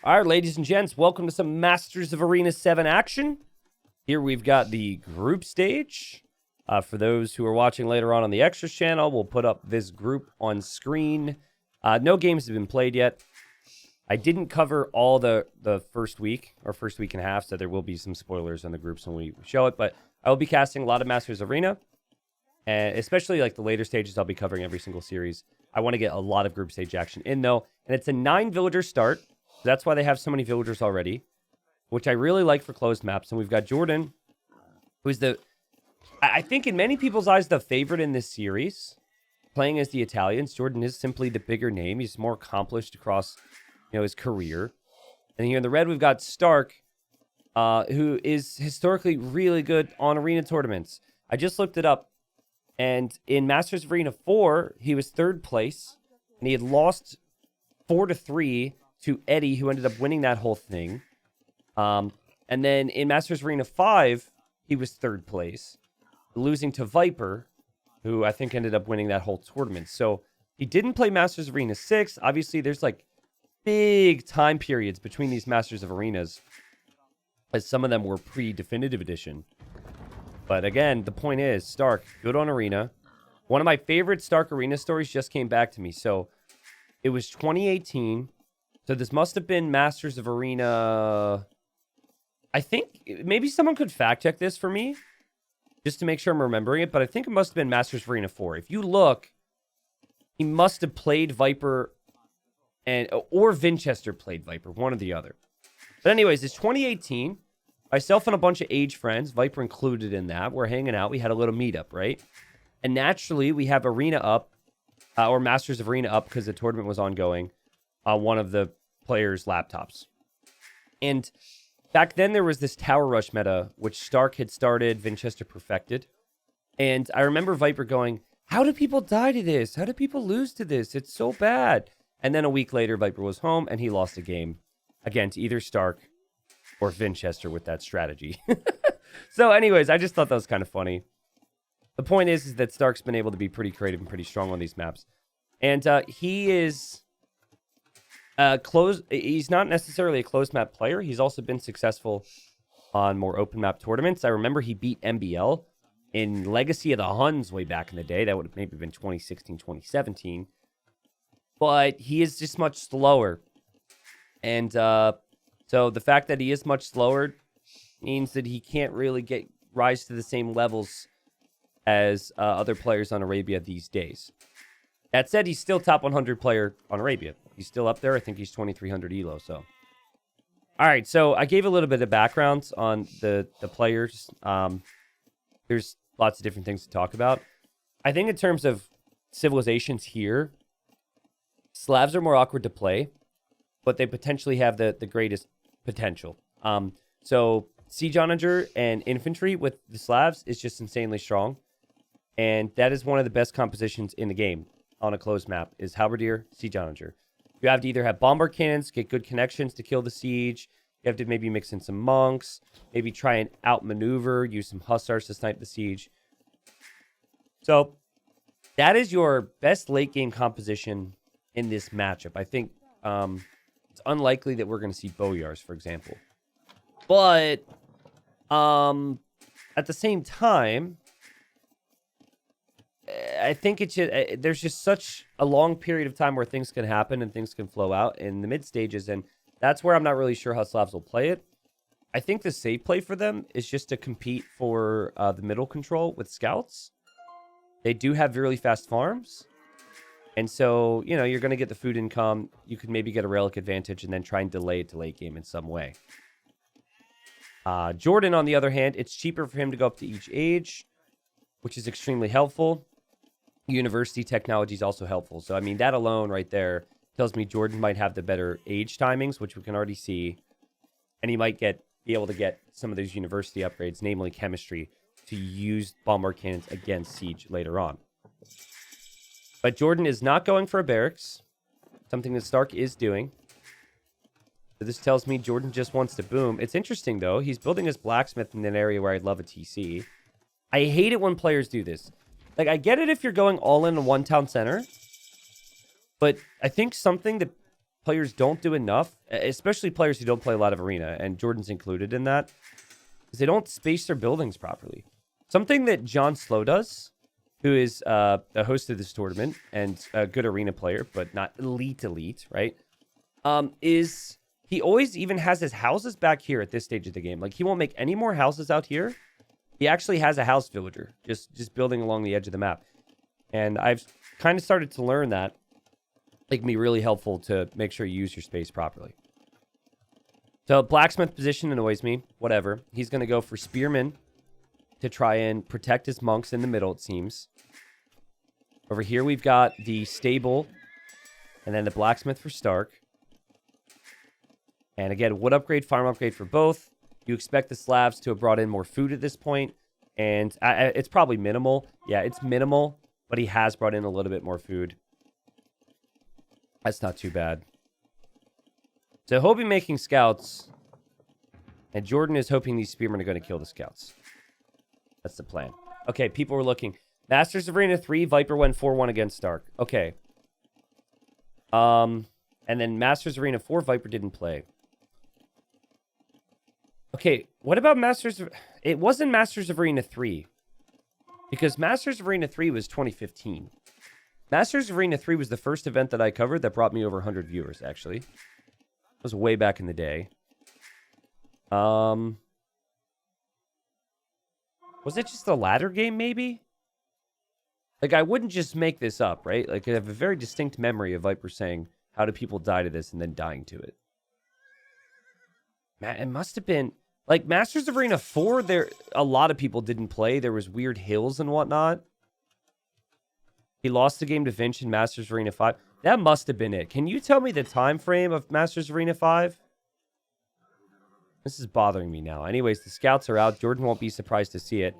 All right, ladies and gents, welcome to some Masters of Arena 7 action. Here we've got the group stage. For those who are watching later on the Extras channel, we'll put up this group on screen. No games have been played yet. I didn't cover all the first week, or first week and a half, so there will be some spoilers on the groups when we show it. But I will be casting a lot of Masters Arena, and especially like the later stages, I'll be covering every single series. I want to get a lot of group stage action in, though. And it's a 9-villager start. That's why they have so many villagers already, which I really like for closed maps. And we've got JorDan, who's I think in many people's eyes, the favorite in this series. Playing as the Italians, JorDan is simply the bigger name. He's more accomplished across, his career. And here in the red, we've got st4rk, who is historically really good on arena tournaments. I just looked it up, and in Masters of Arena 4, he was 3rd place, and he had lost 4-3 to Eddie, who ended up winning that whole thing. And then in Masters Arena 5, he was 3rd place, losing to Viper, who I think ended up winning that whole tournament. So he didn't play Masters Arena 6. Obviously, there's like big time periods between these Masters of Arenas, as some of them were pre-definitive edition. But again, the point is, st4rk, good on arena. One of my favorite st4rk arena stories just came back to me. So it was 2018. So this must have been Masters of Arena. I think maybe someone could fact check this for me, just to make sure I'm remembering it. But I think it must have been Masters of Arena 4. If you look, he must have played Viper, or Vinchester played Viper, one or the other. But anyways, it's 2018. Myself and a bunch of age friends, Viper included in that, we're hanging out. We had a little meetup, right? And naturally, we have Arena up, or Masters of Arena up, because the tournament was ongoing, on one of the players' laptops. And back then, there was this Tower Rush meta, which st4rk had started, Vinchester perfected. And I remember Viper going, how do people die to this? How do people lose to this? It's so bad. And then a week later, Viper was home, and he lost a game, again, to either st4rk or Vinchester with that strategy. So anyways, I just thought that was kind of funny. The point is that st4rk's been able to be pretty creative and pretty strong on these maps. And he is he's not necessarily a closed map player. He's also been successful on more open map tournaments. I remember he beat MBL in Legacy of the Huns way back in the day. That would have maybe been 2016, 2017. But he is just much slower. And so the fact that he is much slower means that he can't really rise to the same levels as other players on Arabia these days. That said, he's still top 100 player on Arabia. He's still up there. I think he's 2300 elo. So, all right. So I gave a little bit of background on the players. There's lots of different things to talk about. I think in terms of civilizations here, Slavs are more awkward to play, but they potentially have the greatest potential. So Siege Onager and infantry with the Slavs is just insanely strong. And that is one of the best compositions in the game on a closed map, is Halberdier, Siege Onager. You have to either have bombard cannons, get good connections to kill the siege. You have to maybe mix in some monks, maybe try and outmaneuver, use some hussars to snipe the siege. So that is your best late game composition in this matchup. I think it's unlikely that we're going to see Boyars, for example. But at the same time, I think there's just such a long period of time where things can happen and things can flow out in the mid stages, and that's where I'm not really sure how Slavs will play it. I think the safe play for them is just to compete for the middle control with scouts. They do have really fast farms, and so you're going to get the food income. You could maybe get a relic advantage and then try and delay it to late game in some way. JorDan, on the other hand, it's cheaper for him to go up to each age, which is extremely helpful. University technology is also helpful. So, I mean, that alone right there tells me JorDan might have the better age timings, which we can already see. And he might be able to get some of those university upgrades, namely chemistry, to use bombard cannons against siege later on. But JorDan is not going for a barracks, something that st4rk is doing. So this tells me JorDan just wants to boom. It's interesting, though. He's building his blacksmith in an area where I'd love a TC. I hate it when players do this. Like, I get it if you're going all in one town center, but I think something that players don't do enough, especially players who don't play a lot of Arena, and JorDan's included in that, is they don't space their buildings properly. Something that John Slow does, who is a host of this tournament and a good Arena player, but not elite, right? Is he always even has his houses back here at this stage of the game. Like, he won't make any more houses out here. He actually has a house villager just building along the edge of the map. And I've kind of started to learn that. It can be really helpful to make sure you use your space properly. So blacksmith position annoys me. Whatever. He's going to go for spearmen to try and protect his monks in the middle, it seems. Over here we've got the stable and then the blacksmith for st4rk. And again, wood upgrade, farm upgrade for both. You expect the Slavs to have brought in more food at this point. And it's probably minimal. Yeah, it's minimal. But he has brought in a little bit more food. That's not too bad. So he'll be making scouts. And JorDan is hoping these spearmen are going to kill the scouts. That's the plan. Okay, people were looking. Masters of Arena 3, Viper went 4-1 against st4rk. Okay. And then Masters Arena 4, Viper didn't play. Okay, what about Masters of... It wasn't Masters of Arena 3. Because Masters of Arena 3 was 2015. Masters of Arena 3 was the first event that I covered that brought me over 100 viewers, actually. It was way back in the day. Was it just a ladder game, maybe? Like, I wouldn't just make this up, right? Like, I have a very distinct memory of Viper saying, how do people die to this, and then dying to it. Man, it must have been... Like, Masters of Arena 4, a lot of people didn't play. There was weird hills and whatnot. He lost the game to Vinch in Masters Arena 5. That must have been it. Can you tell me the time frame of Masters Arena 5? This is bothering me now. Anyways, the scouts are out. JorDan won't be surprised to see it.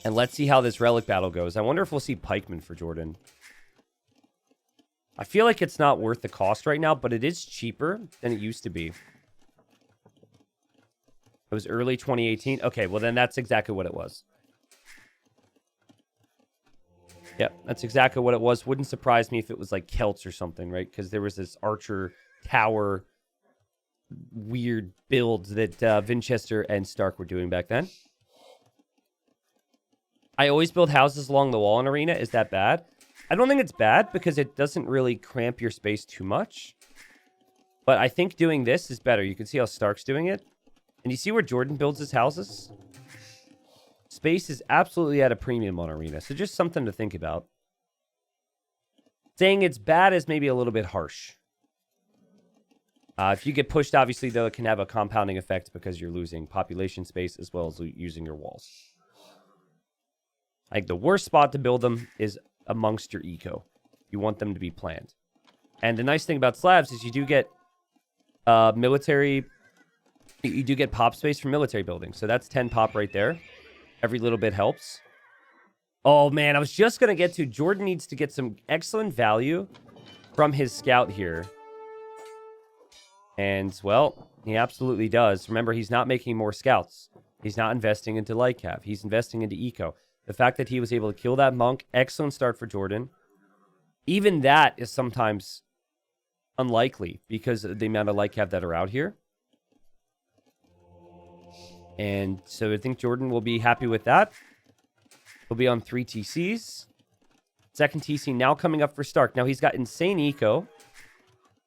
And let's see how this relic battle goes. I wonder if we'll see pikemen for JorDan. I feel like it's not worth the cost right now, but it is cheaper than it used to be. It was early 2018. Okay, well then that's exactly what it was. Yep, that's exactly what it was. Wouldn't surprise me if it was like Celts or something, right? Because there was this archer tower weird build that Winchester and st4rk were doing back then. I always build houses along the wall in Arena. Is that bad? I don't think it's bad because it doesn't really cramp your space too much. But I think doing this is better. You can see how st4rk's doing it. And you see where JorDan builds his houses? Space is absolutely at a premium on Arena. So just something to think about. Saying it's bad is maybe a little bit harsh. If you get pushed, obviously, though, it can have a compounding effect because you're losing population space as well as using your walls. I think the worst spot to build them is amongst your eco. You want them to be planned. And the nice thing about slabs is you do get military... You do get pop space from military buildings. So that's 10 pop right there. Every little bit helps. Oh, man. I was just going to get to... JorDan needs to get some excellent value from his scout here. And, well, he absolutely does. Remember, he's not making more scouts. He's not investing into light cav. He's investing into eco. The fact that he was able to kill that monk, excellent start for JorDan. Even that is sometimes unlikely because of the amount of light cav that are out here. And so I think JorDan will be happy with that. He'll be on 3 TCs. Second TC now coming up for st4rk. Now he's got insane eco,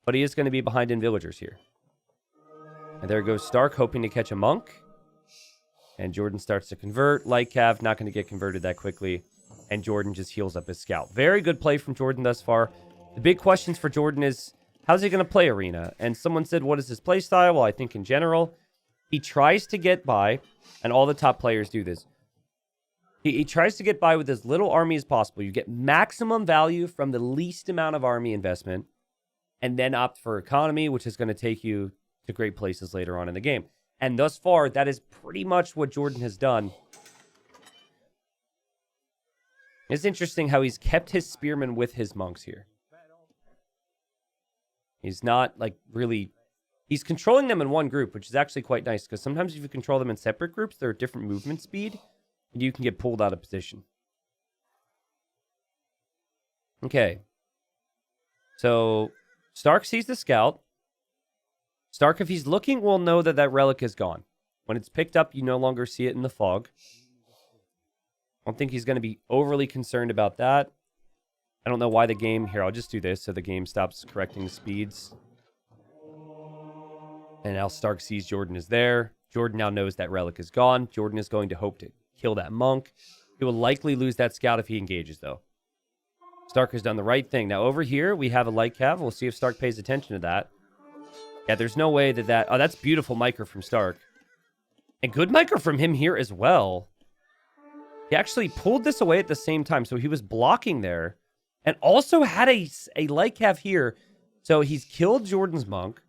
but he is going to be behind in villagers here. And there goes st4rk hoping to catch a monk. And JorDan starts to convert. Light cav not going to get converted that quickly. And JorDan just heals up his scout. Very good play from JorDan thus far. The big questions for JorDan is, how's he going to play Arena? And someone said, what is his play style? Well, I think in general... He tries to get by, and all the top players do this. He tries to get by with as little army as possible. You get maximum value from the least amount of army investment, and then opt for economy, which is going to take you to great places later on in the game. And thus far, that is pretty much what JorDan has done. It's interesting how he's kept his spearmen with his monks here. He's not, like, really... He's controlling them in one group, which is actually quite nice, because sometimes if you control them in separate groups, they're at different movement speed, and you can get pulled out of position. Okay. So, Stark sees the scout. Stark, if he's looking, will know that that relic is gone. When it's picked up, you no longer see it in the fog. I don't think he's going to be overly concerned about that. I don't know why the game... Here, I'll just do this so the game stops correcting the speeds. And now Stark sees JorDan is there. JorDan now knows that relic is gone. JorDan is going to hope to kill that monk. He will likely lose that scout if he engages, though. Stark has done the right thing. Now, over here, we have a light cav. We'll see if Stark pays attention to that. Yeah, there's no way that... Oh, that's beautiful micro from Stark. And good micro from him here as well. He actually pulled this away at the same time. So he was blocking there. And also had a light cav here. So he's killed JorDan's monk.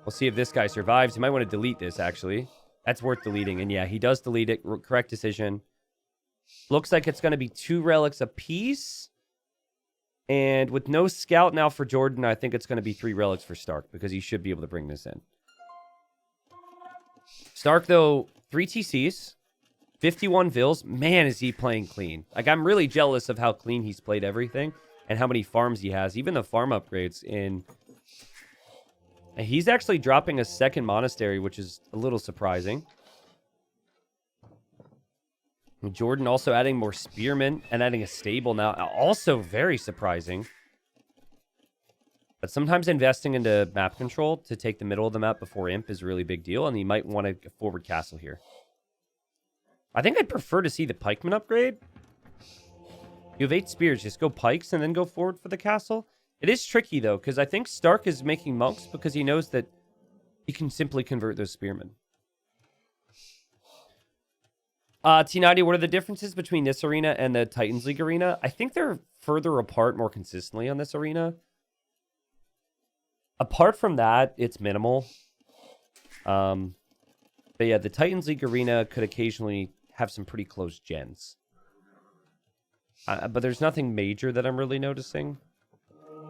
We'll see if this guy survives. He might want to delete this, actually. That's worth deleting. And yeah, he does delete it. Correct decision. Looks like it's going to be 2 relics apiece. And with no scout now for JorDan, I think it's going to be 3 relics for Stark. Because he should be able to bring this in. Stark, though, 3 TCs. 51 Vils. Man, is he playing clean. Like, I'm really jealous of how clean he's played everything. And how many farms he has. Even the farm upgrades in... He's actually dropping a 2nd monastery, which is a little surprising. JorDan also adding more spearmen and adding a stable now. Also very surprising. But sometimes investing into map control to take the middle of the map before imp is a really big deal. And you might want a forward castle here. I think I'd prefer to see the pikeman upgrade. You have 8 spears. Just go pikes and then go forward for the castle. It is tricky, though, because I think Stark is making monks because he knows that he can simply convert those spearmen. T90, what are the differences between this arena and the Titans League arena? I think they're further apart more consistently on this arena. Apart from that, it's minimal. But yeah, the Titans League arena could occasionally have some pretty close gens. But there's nothing major that I'm really noticing.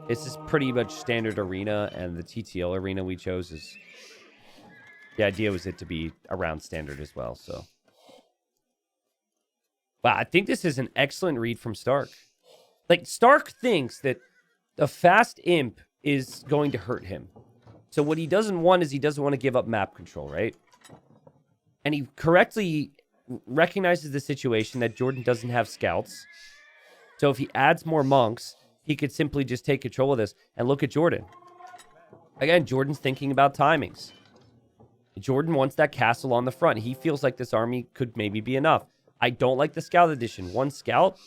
This is pretty much standard arena, and the TTL arena we chose is... The idea was it to be around standard as well, so... Wow, I think this is an excellent read from Stark. Like, Stark thinks that the fast imp is going to hurt him. So what he doesn't want is he doesn't want to give up map control, right? And he correctly recognizes the situation that JorDan doesn't have scouts. So if he adds more monks... He could simply just take control of this. And look at JorDan. Again, JorDan's thinking about timings. JorDan wants that castle on the front. He feels like this army could maybe be enough. I don't like the scout addition. 1 scout?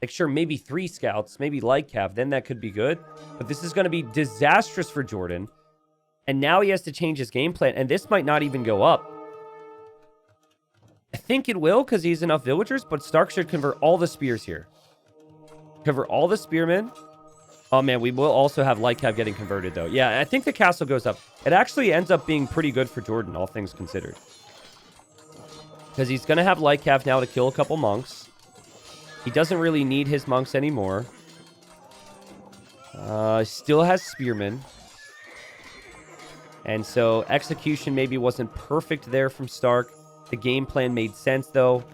Like, sure, maybe 3 scouts. Maybe light cav. Then that could be good. But this is going to be disastrous for JorDan. And now he has to change his game plan. And this might not even go up. I think it will because he has enough villagers. But Stark should convert all the spears here. Cover all the spearmen. Oh, man, we will also have light cav getting converted, though. Yeah, I think the castle goes up. It actually ends up being pretty good for JorDan, all things considered. Because he's going to have light cav now to kill a couple monks. He doesn't really need his monks anymore. Still has spearmen. And so execution maybe wasn't perfect there from Stark. The game plan made sense, though.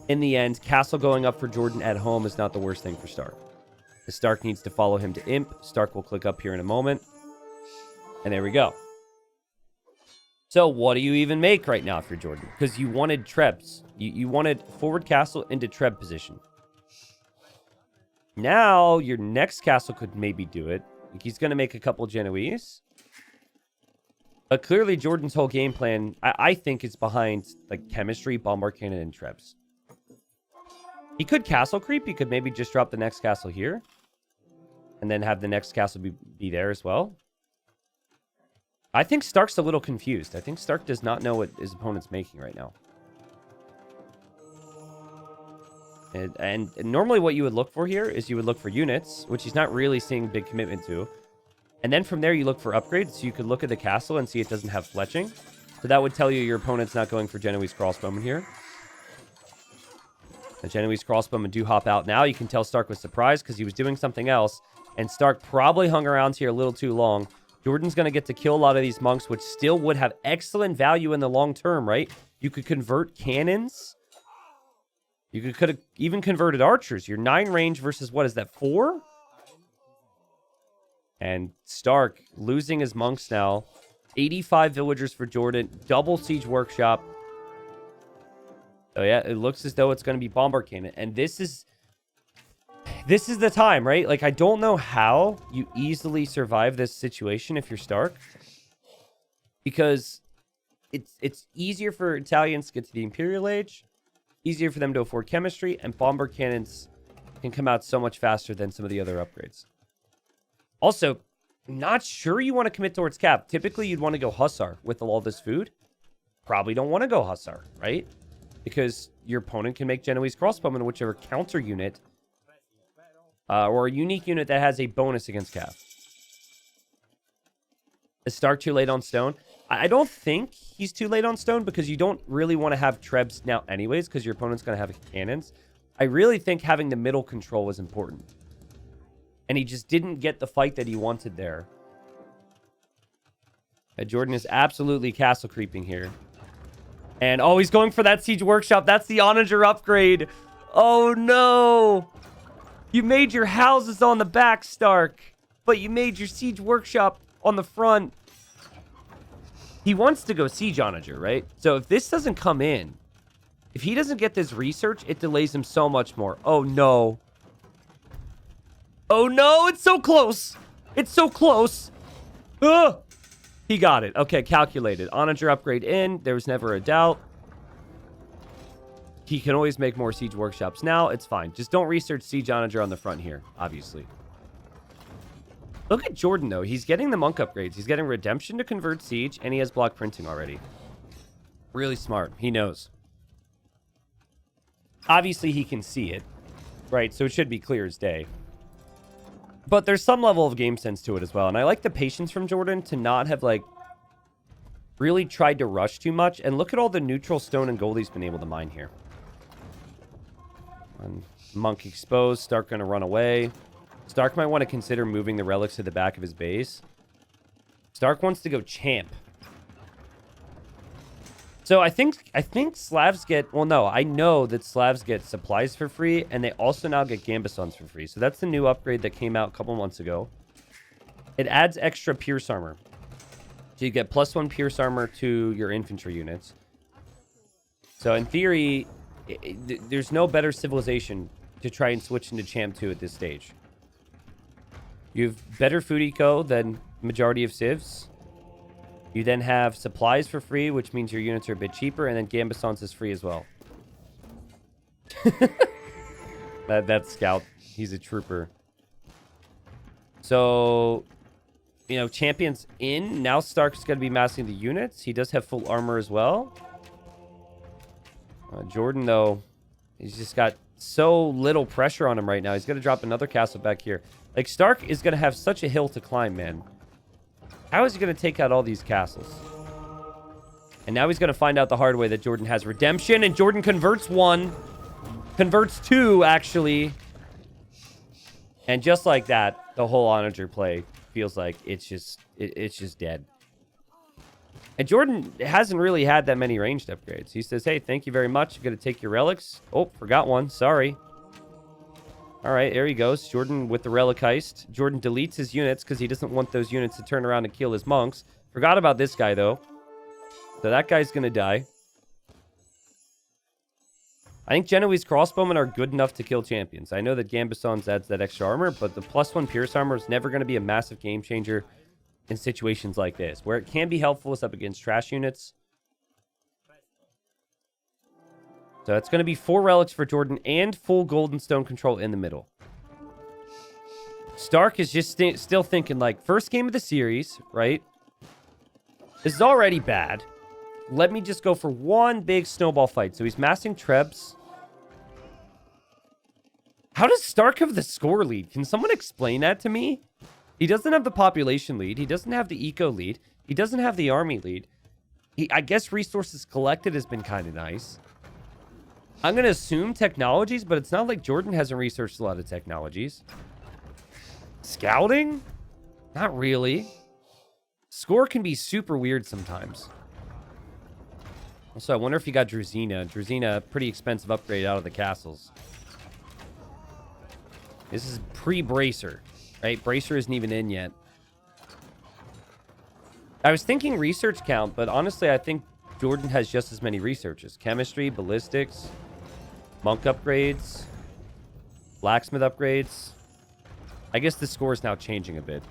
In the end, castle going up for JorDan at home is not the worst thing for Stark. The Stark needs to follow him to imp. Stark will click up here in a moment. And there we go. So what do you even make right now for JorDan? Because you wanted Trebs. You wanted forward castle into Treb position. Now, your next castle could maybe do it. Like, he's going to make a couple Genoese. But clearly, JorDan's whole game plan, I think, is behind like chemistry, bombard cannon, and Trebs. He could castle creep. He could maybe just drop the next castle here. And then have the next castle be there as well. I think Stark's a little confused. I think Stark does not know what his opponent's making right now. And normally what you would look for here is you would look for units, which he's not really seeing big commitment to. And then from there you look for upgrades. So you could look at the castle and see it doesn't have fletching. So that would tell you your opponent's not going for Genoese crossbowmen here. The Genoese crossbowmen do hop out now. You can tell Stark was surprised because he was doing something else. And Stark probably hung around here a little too long. JorDan's going to get to kill a lot of these monks, which still would have excellent value in the long term, right? You could convert cannons. You could have even converted archers. Your 9 range versus, what is that, 4? And st4rk losing his monks now. 85 villagers for JorDan. Double siege workshop. So yeah, it looks as though it's going to be bombard cannon. And this is the time, right? Like, I don't know how you easily survive this situation if you're st4rk. Because it's easier for Italians to get to the Imperial Age. Easier for them to afford chemistry. And bombard cannons can come out so much faster than some of the other upgrades. Also, not sure you want to commit towards cap. Typically, you'd want to go hussar with all this food. Probably don't want to go hussar, right? Because your opponent can make Genoese crossbowmen, whichever counter unit, or a unique unit that has a bonus against cap. Is st4rk too late on stone? I don't think he's too late on stone because you don't really want to have trebs now anyways because your opponent's going to have cannons. I really think having the middle control was important. And he just didn't get the fight that he wanted there. JorDan is absolutely castle creeping here. And, oh, he's going for that siege workshop. That's the onager upgrade. Oh, no. You made your houses on the back, st4rk. But you made your siege workshop on the front. He wants to go siege onager, right? So if this doesn't come in, if he doesn't get this research, it delays him so much more. Oh, no. Oh, no. It's so close. It's so close. Ugh. He got it. Okay, calculated. Onager upgrade in. There was never a doubt. He can always make more siege workshops now. It's fine. Just don't research siege onager on the front here, obviously. Look at JorDan, though. He's getting the monk upgrades. He's getting redemption to convert siege, and he has block printing already. Really smart. He knows. Obviously, he can see it, right? So it should be clear as day. But there's some level of game sense to it as well. And I like the patience from JorDan to not have, like, really tried to rush too much. And look at all the neutral stone and gold he's been able to mine here. And monk exposed. st4rk going to run away. st4rk might want to consider moving the relics to the back of his base. st4rk wants to go champ. So I think Slavs get... Well, no. I know that Slavs get supplies for free. And they also now get Gambesons for free. So that's the new upgrade that came out a couple months ago. It adds extra pierce armor. So you get +1 pierce armor to your infantry units. So in theory, there's no better civilization to try and switch into champ 2 at this stage. You have better food eco than majority of civs. You then have supplies for free, which means your units are a bit cheaper, and then Gambesons is free as well. That's Scout. He's a trooper. So, you know, champions in. Now st4rk's going to be massing the units. He does have full armor as well. JorDan, though, he's just got so little pressure on him right now. He's going to drop another castle back here. Like, st4rk is going to have such a hill to climb, man. How is he going to take out all these castles? And now he's going to find out the hard way that JorDan has redemption. And JorDan converts 1. Converts 2, actually. And just like that, the whole onager play feels like it's just dead. And JorDan hasn't really had that many ranged upgrades. He says, hey, thank you very much. I'm going to take your relics. Oh, forgot one. Sorry. All right, there he goes. JorDan with the relic heist. JorDan deletes his units because he doesn't want those units to turn around and kill his monks. Forgot about this guy, though. So that guy's going to die. I think Genoese crossbowmen are good enough to kill champions. I know that Gambesons adds that extra armor, but the +1 pierce armor is never going to be a massive game changer in situations like this. Where it can be helpful is up against trash units. So it's going to be 4 relics for JorDan and full gold and stone control in the middle. st4rk is just still thinking, like, first game of the series, right? This is already bad. Let me just go for one big snowball fight. So he's massing trebs. How does st4rk have the score lead? Can someone explain that to me? He doesn't have the population lead. He doesn't have the eco lead. He doesn't have the army lead. I guess resources collected has been kind of nice. I'm going to assume technologies, but it's not like JorDan hasn't researched a lot of technologies. Scouting? Not really. Score can be super weird sometimes. Also, I wonder if he got Druzina. Druzina, pretty expensive upgrade out of the castles. This is pre-Bracer, right? Bracer isn't even in yet. I was thinking research count, but honestly, I think JorDan has just as many researches. Chemistry, ballistics, monk upgrades, blacksmith upgrades. I guess the score is now changing a bit.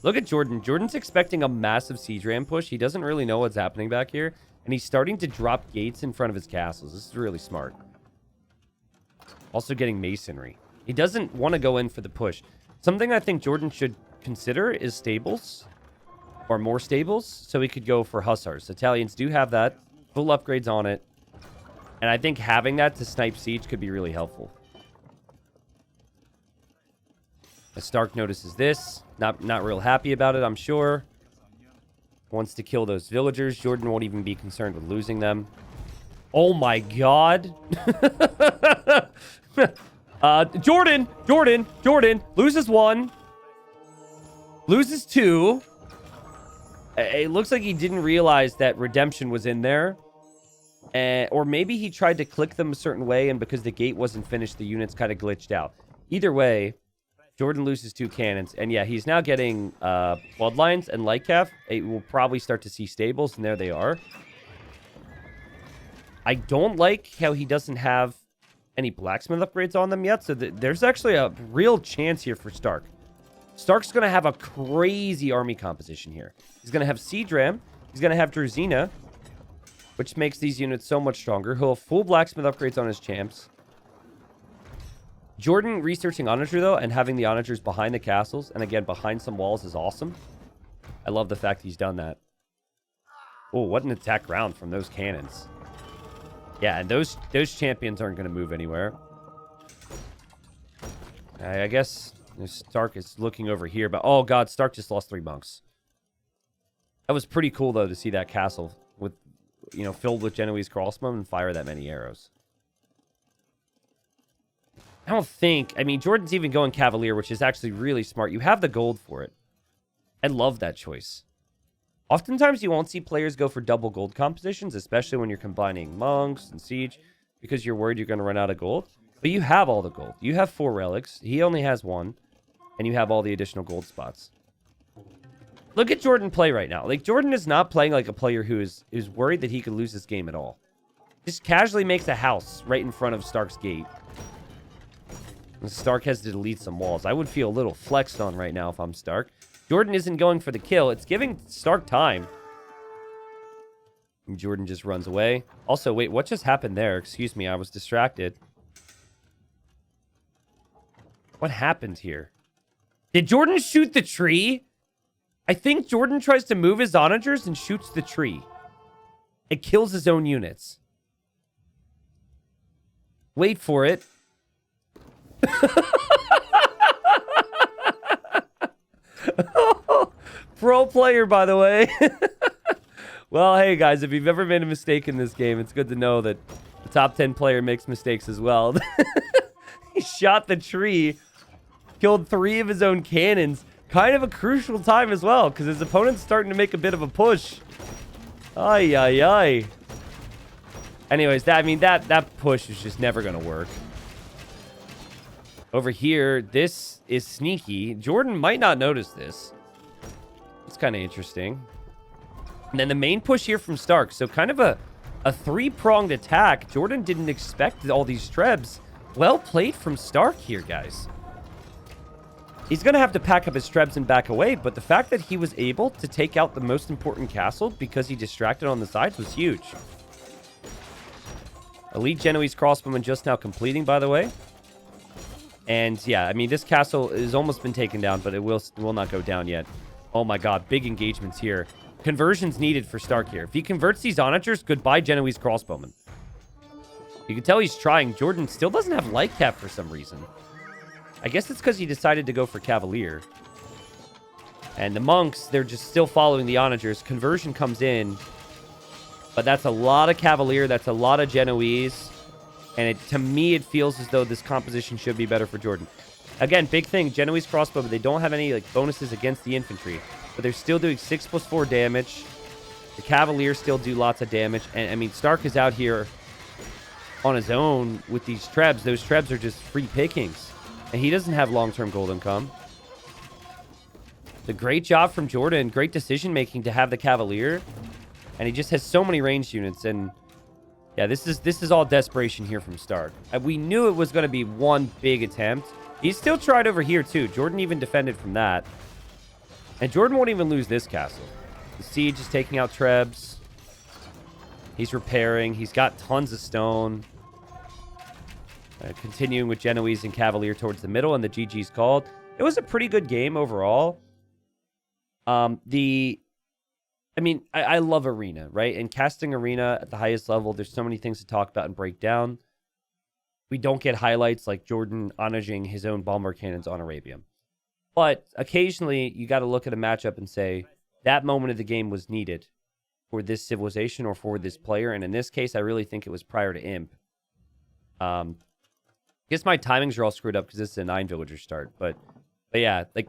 Look at JorDan. JorDan's expecting a massive siege ram push. He doesn't really know what's happening back here. And he's starting to drop gates in front of his castles. This is really smart. Also getting masonry. He doesn't want to go in for the push. Something I think JorDan should consider is stables. Or more stables. So he could go for hussars. Italians do have that. Full upgrades on it. And I think having that to snipe siege could be really helpful. Stark notices this. Not real happy about it, I'm sure. Wants to kill those villagers. JorDan won't even be concerned with losing them. Oh my god. JorDan loses 1. Loses 2. It looks like he didn't realize that redemption was in there. Or maybe he tried to click them a certain way, and because the gate wasn't finished, the units kind of glitched out. Either way, JorDan loses 2 cannons. And yeah, he's now getting bloodlines and light calf. We'll probably start to see stables, and there they are. I don't like how he doesn't have any blacksmith upgrades on them yet. So there's actually a real chance here for Stark. Stark's going to have a crazy army composition here. He's going to have Siege Ram. He's going to have Druzina, which makes these units so much stronger. He'll have full blacksmith upgrades on his champs. JorDan researching onager, though, and having the onagers behind the castles, and again, behind some walls is awesome. I love the fact he's done that. Oh, what an attack round from those cannons. Yeah, and those champions aren't going to move anywhere. I guess Stark is looking over here, but oh god, Stark just lost 3 monks. That was pretty cool, though, to see that castle with, you know, filled with Genoese crossbowmen and fire that many arrows. I don't think... I mean, JorDan's even going Cavalier, which is actually really smart. You have the gold for it. I love that choice. Oftentimes, you won't see players go for double gold compositions, especially when you're combining monks and siege, because you're worried you're going to run out of gold. But you have all the gold. You have 4 relics. He only has 1. And you have all the additional gold spots. Look at JorDan play right now. Like, JorDan is not playing like a player who is worried that he could lose this game at all. Just casually makes a house right in front of Stark's gate. And Stark has to delete some walls. I would feel a little flexed on right now if I'm Stark. JorDan isn't going for the kill. It's giving Stark time. And JorDan just runs away. Also, wait, what just happened there? Excuse me, I was distracted. What happened here? Did JorDan shoot the tree? I think JorDan tries to move his onagers and shoots the tree. It kills his own units. Wait for it. Pro player, by the way. Well, hey, guys, if you've ever made a mistake in this game, it's good to know that the top 10 player makes mistakes as well. He shot the tree, killed 3 of his own cannons. Kind of a crucial time as well, because his opponent's starting to make a bit of a push. Ay, ay, ay. Anyways, that push is just never going to work. Over here, this is sneaky. JorDan might not notice this. It's kind of interesting. And then the main push here from Stark. So kind of a 3-pronged attack. JorDan didn't expect all these trebs. Well played from Stark here, guys. He's going to have to pack up his trebs and back away, but the fact that he was able to take out the most important castle because he distracted on the sides was huge. Elite Genoese crossbowman just now completing, by the way. And yeah, I mean, this castle has almost been taken down, but it will not go down yet. Oh my god, big engagements here. Conversions needed for Stark here. If he converts these onagers, goodbye Genoese crossbowman. You can tell he's trying. JorDan still doesn't have light cap for some reason. I guess it's because he decided to go for Cavalier. And the monks, they're just still following the onagers. Conversion comes in. But that's a lot of Cavalier. That's a lot of Genoese. And to me, it feels as though this composition should be better for JorDan. Again, big thing. Genoese crossbow, but they don't have any bonuses against the infantry. But they're still doing 6+4 damage. The Cavaliers still do lots of damage. And, I mean, Stark is out here on his own with these trebs. Those trebs are just free pickings. And he doesn't have long-term gold income. The great job from JorDan. Great decision-making to have the Cavalier. And he just has so many ranged units. And yeah, this is all desperation here from st4rk. We knew it was going to be one big attempt. He still tried over here, too. JorDan even defended from that. And JorDan won't even lose this castle. The siege is taking out Trebs. He's repairing. He's got tons of stone. Continuing with Genoese and Cavalier towards the middle, and the GG's called. It was a pretty good game overall. I love Arena, right? And casting Arena at the highest level, there's so many things to talk about and break down. We don't get highlights like JorDan onaging his own bomber cannons on Arabian. But occasionally, you got to look at a matchup and say, that moment of the game was needed for this civilization or for this player. And in this case, I really think it was prior to Imp. I guess my timings are all screwed up because this is a 9-villager start. But yeah, like,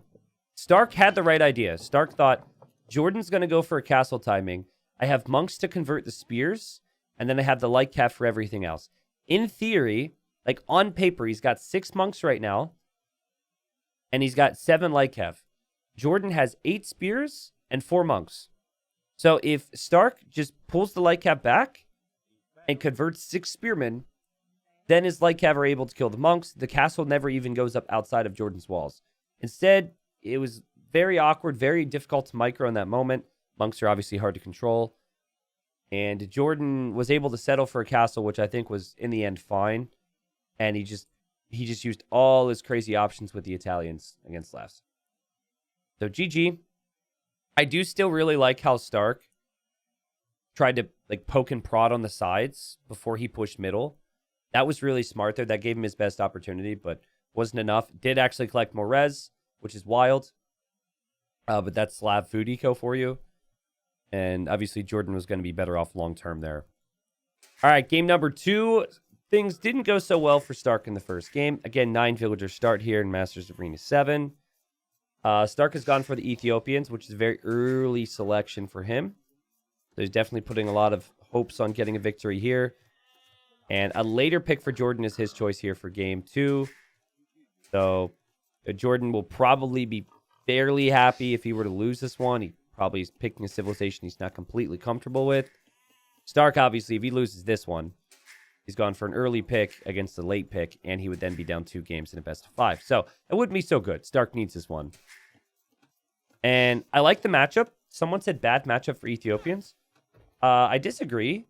st4rk had the right idea. st4rk thought, JorDan's going to go for a castle timing. I have monks to convert the spears, and then I have the light cap for everything else. In theory, like on paper, he's got 6 monks right now, and he's got 7 light cap. JorDan has 8 spears and 4 monks. So if st4rk just pulls the light cap back and converts 6 spearmen, then his light cav are able to kill the monks. The castle never even goes up outside of JorDan's walls. Instead, it was very awkward, very difficult to micro in that moment. Monks are obviously hard to control. And JorDan was able to settle for a castle, which I think was, in the end, fine. And he just used all his crazy options with the Italians against Slavs. So GG. I do still really like how st4rk tried to like poke and prod on the sides before he pushed middle. That was really smart there. That gave him his best opportunity, but wasn't enough. Did actually collect more res, which is wild. But that's Slav food eco for you. And obviously JorDan was going to be better off long-term there. All right, game number 2. Things didn't go so well for st4rk in the first game. Again, 9-villager start here in Masters of Arena 7. st4rk has gone for the Ethiopians, which is a very early selection for him. So he's definitely putting a lot of hopes on getting a victory here. And a later pick for JorDan is his choice here for game 2. So JorDan will probably be fairly happy if he were to lose this one. He probably is picking a civilization he's not completely comfortable with. st4rk, obviously, if he loses this one, he's gone for an early pick against the late pick, and he would then be down 2 games in a best of 5. So it wouldn't be so good. st4rk needs this one. And I like the matchup. Someone said bad matchup for Ethiopians. I disagree.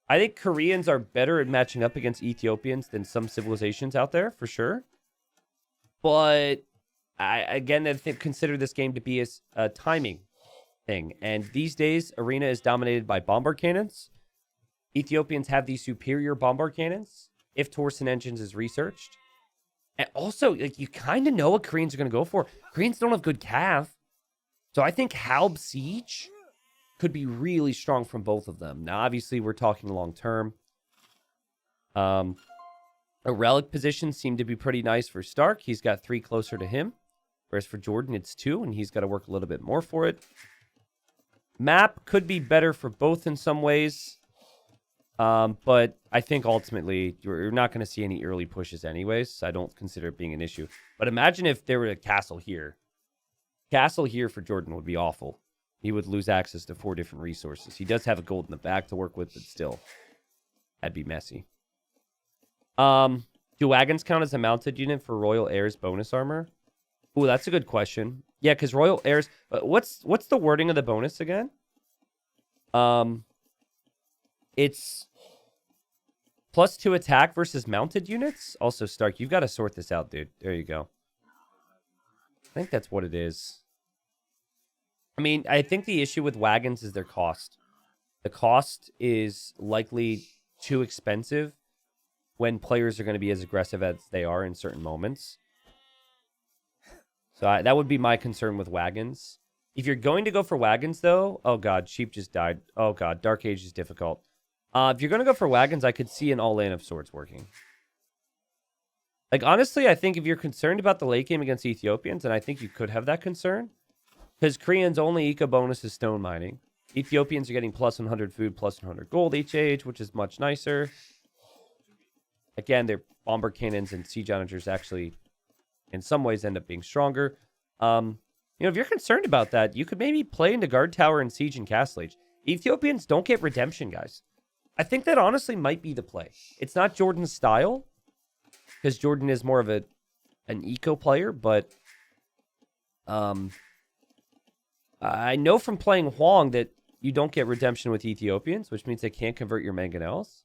I think Koreans are better at matching up against Ethiopians than some civilizations out there, for sure. But I consider this game to be a timing thing. And these days, Arena is dominated by bombard cannons. Ethiopians have these superior bombard cannons, if Torsen Engines is researched. And also, like, you kind of know what Koreans are going to go for. Koreans don't have good cav. So I think Halb Siege could be really strong from both of them. Now, obviously, we're talking long-term. A relic position seemed to be pretty nice for st4rk. He's got 3 closer to him. Whereas for JorDan, it's 2, and he's got to work a little bit more for it. Map could be better for both in some ways. But I think ultimately, you're not going to see any early pushes anyways. So I don't consider it being an issue. But imagine if there were a castle here. Castle here for JorDan would be awful. He would lose access to 4 different resources. He does have a gold in the back to work with, but still, that'd be messy. Do wagons count as a mounted unit for Royal Heirs bonus armor? Ooh, that's a good question. Yeah, because Royal Heirs... what's the wording of the bonus again? It's +2 attack versus mounted units? Also, st4rk, you've got to sort this out, dude. There you go. I think that's what it is. I mean, I think the issue with wagons is their cost. The cost is likely too expensive when players are going to be as aggressive as they are in certain moments. So that would be my concern with wagons. If you're going to go for wagons, though... Oh, God, sheep just died. Oh, God, Dark Age is difficult. If you're going to go for wagons, I could see an all-in of swords working. Like, honestly, I think if you're concerned about the late game against Ethiopians, and I think you could have that concern, because Koreans' only eco bonus is stone mining. Ethiopians are getting +100 food, +100 gold each age, which is much nicer. Again, their bomber cannons and siege onagers actually, in some ways, end up being stronger. You know, if you're concerned about that, you could maybe play into Guard Tower and Siege and Castle Age. Ethiopians don't get redemption, guys. I think that honestly might be the play. It's not JorDan's style, because JorDan is more of an eco player, but I know from playing Huang that you don't get redemption with Ethiopians, which means they can't convert your mangonels.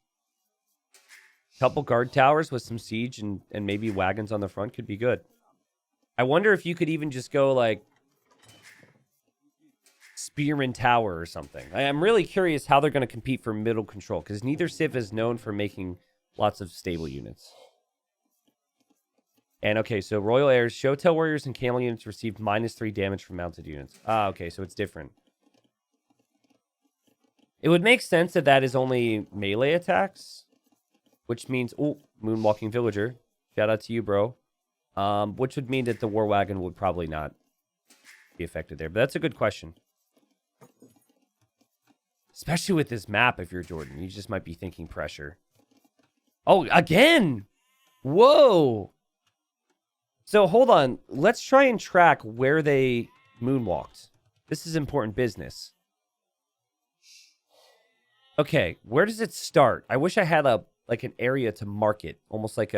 Couple guard towers with some siege and maybe wagons on the front could be good. I wonder if you could even just go like Spearman Tower or something. I'm really curious how they're going to compete for middle control, because neither civ is known for making lots of stable units. And okay, so Royal Heirs, Showtail Warriors, and Camel units received -3 damage from mounted units. Ah, okay, so it's different. It would make sense that that is only melee attacks, which means... Oh, Moonwalking Villager. Shout out to you, bro. Which would mean that the War Wagon would probably not be affected there. But that's a good question. Especially with this map, if you're JorDan. You just might be thinking pressure. Oh, again! Whoa! So, hold on. Let's try and track where they moonwalked. This is important business. Okay, where does it start? I wish I had an area to mark it. Almost like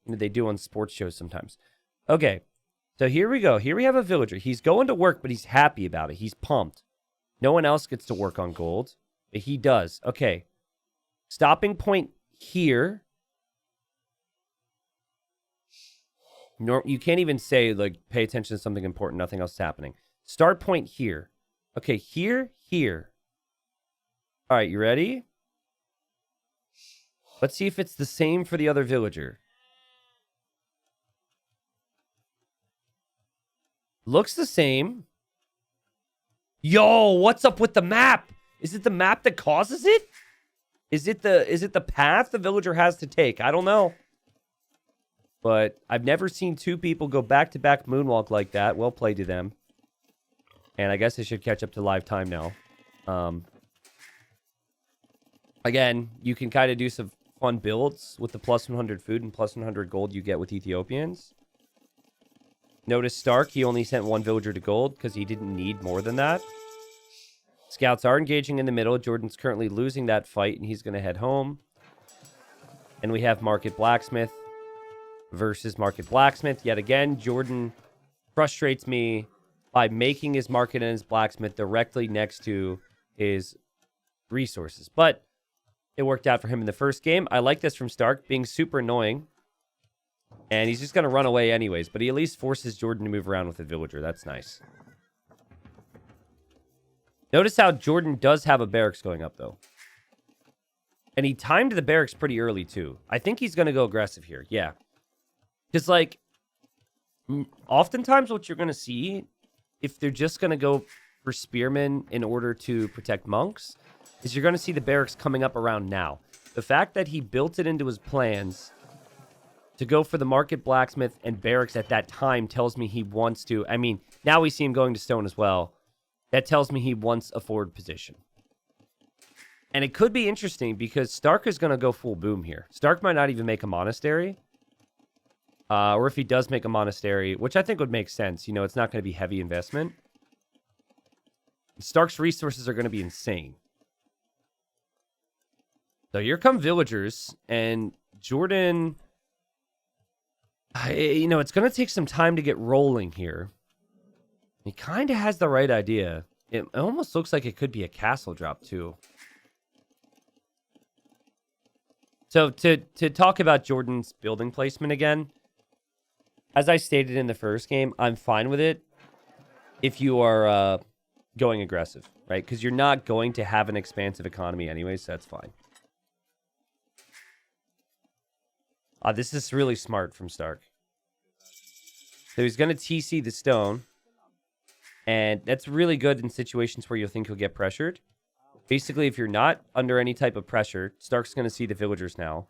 they do on sports shows sometimes. Okay, so here we go. Here we have a villager. He's going to work, but he's happy about it. He's pumped. No one else gets to work on gold, but he does. Okay, stopping point here. You can't even say, like, pay attention to something important. Nothing else is happening. Start point here. Okay, here. All right, you ready? Let's see if it's the same for the other villager. Looks the same. Yo, what's up with the map? Is it the map that causes it? Is it the path the villager has to take? I don't know. But I've never seen two people go back-to-back moonwalk like that. Well played to them. And I guess I should catch up to live time now. Again, you can kind of do some fun builds with the plus 100 food and plus 100 gold you get with Ethiopians. Notice Stark, he only sent one villager to gold because he didn't need more than that. Scouts are engaging in the middle. JorDan's currently losing that fight, and he's going to head home. And we have Market Blacksmith versus Market Blacksmith. Yet again, JorDan frustrates me by making his market and his blacksmith directly next to his resources. But it worked out for him in the first game. I like this from Stark, being super annoying. And he's just going to run away anyways. But he at least forces JorDan to move around with a villager. That's nice. Notice how JorDan does have a barracks going up, though. And he timed the barracks pretty early, too. I think he's going to go aggressive here. Yeah. Because, like, oftentimes what you're going to see, if they're just going to go for spearmen in order to protect monks, is you're going to see the barracks coming up around now. The fact that he built it into his plans to go for the market blacksmith and barracks at that time tells me he wants to... I mean, now we see him going to stone as well. That tells me he wants a forward position. And it could be interesting because Stark is going to go full boom here. Stark might not even make a monastery. Or if he does make a monastery, which I think would make sense. You know, it's not going to be heavy investment. Stark's resources are going to be insane. So here come villagers. And JorDan... you know, it's going to take some time to get rolling here. He kind of has the right idea. It almost looks like it could be a castle drop, too. So, to talk about JorDan's building placement again, as I stated in the first game, I'm fine with it if you are going aggressive, right? Because you're not going to have an expansive economy anyway, so that's fine. This is really smart from Stark. So he's going to TC the stone. And that's really good in situations where you'll think he'll get pressured. Basically, if you're not under any type of pressure, Stark's going to see the villagers now.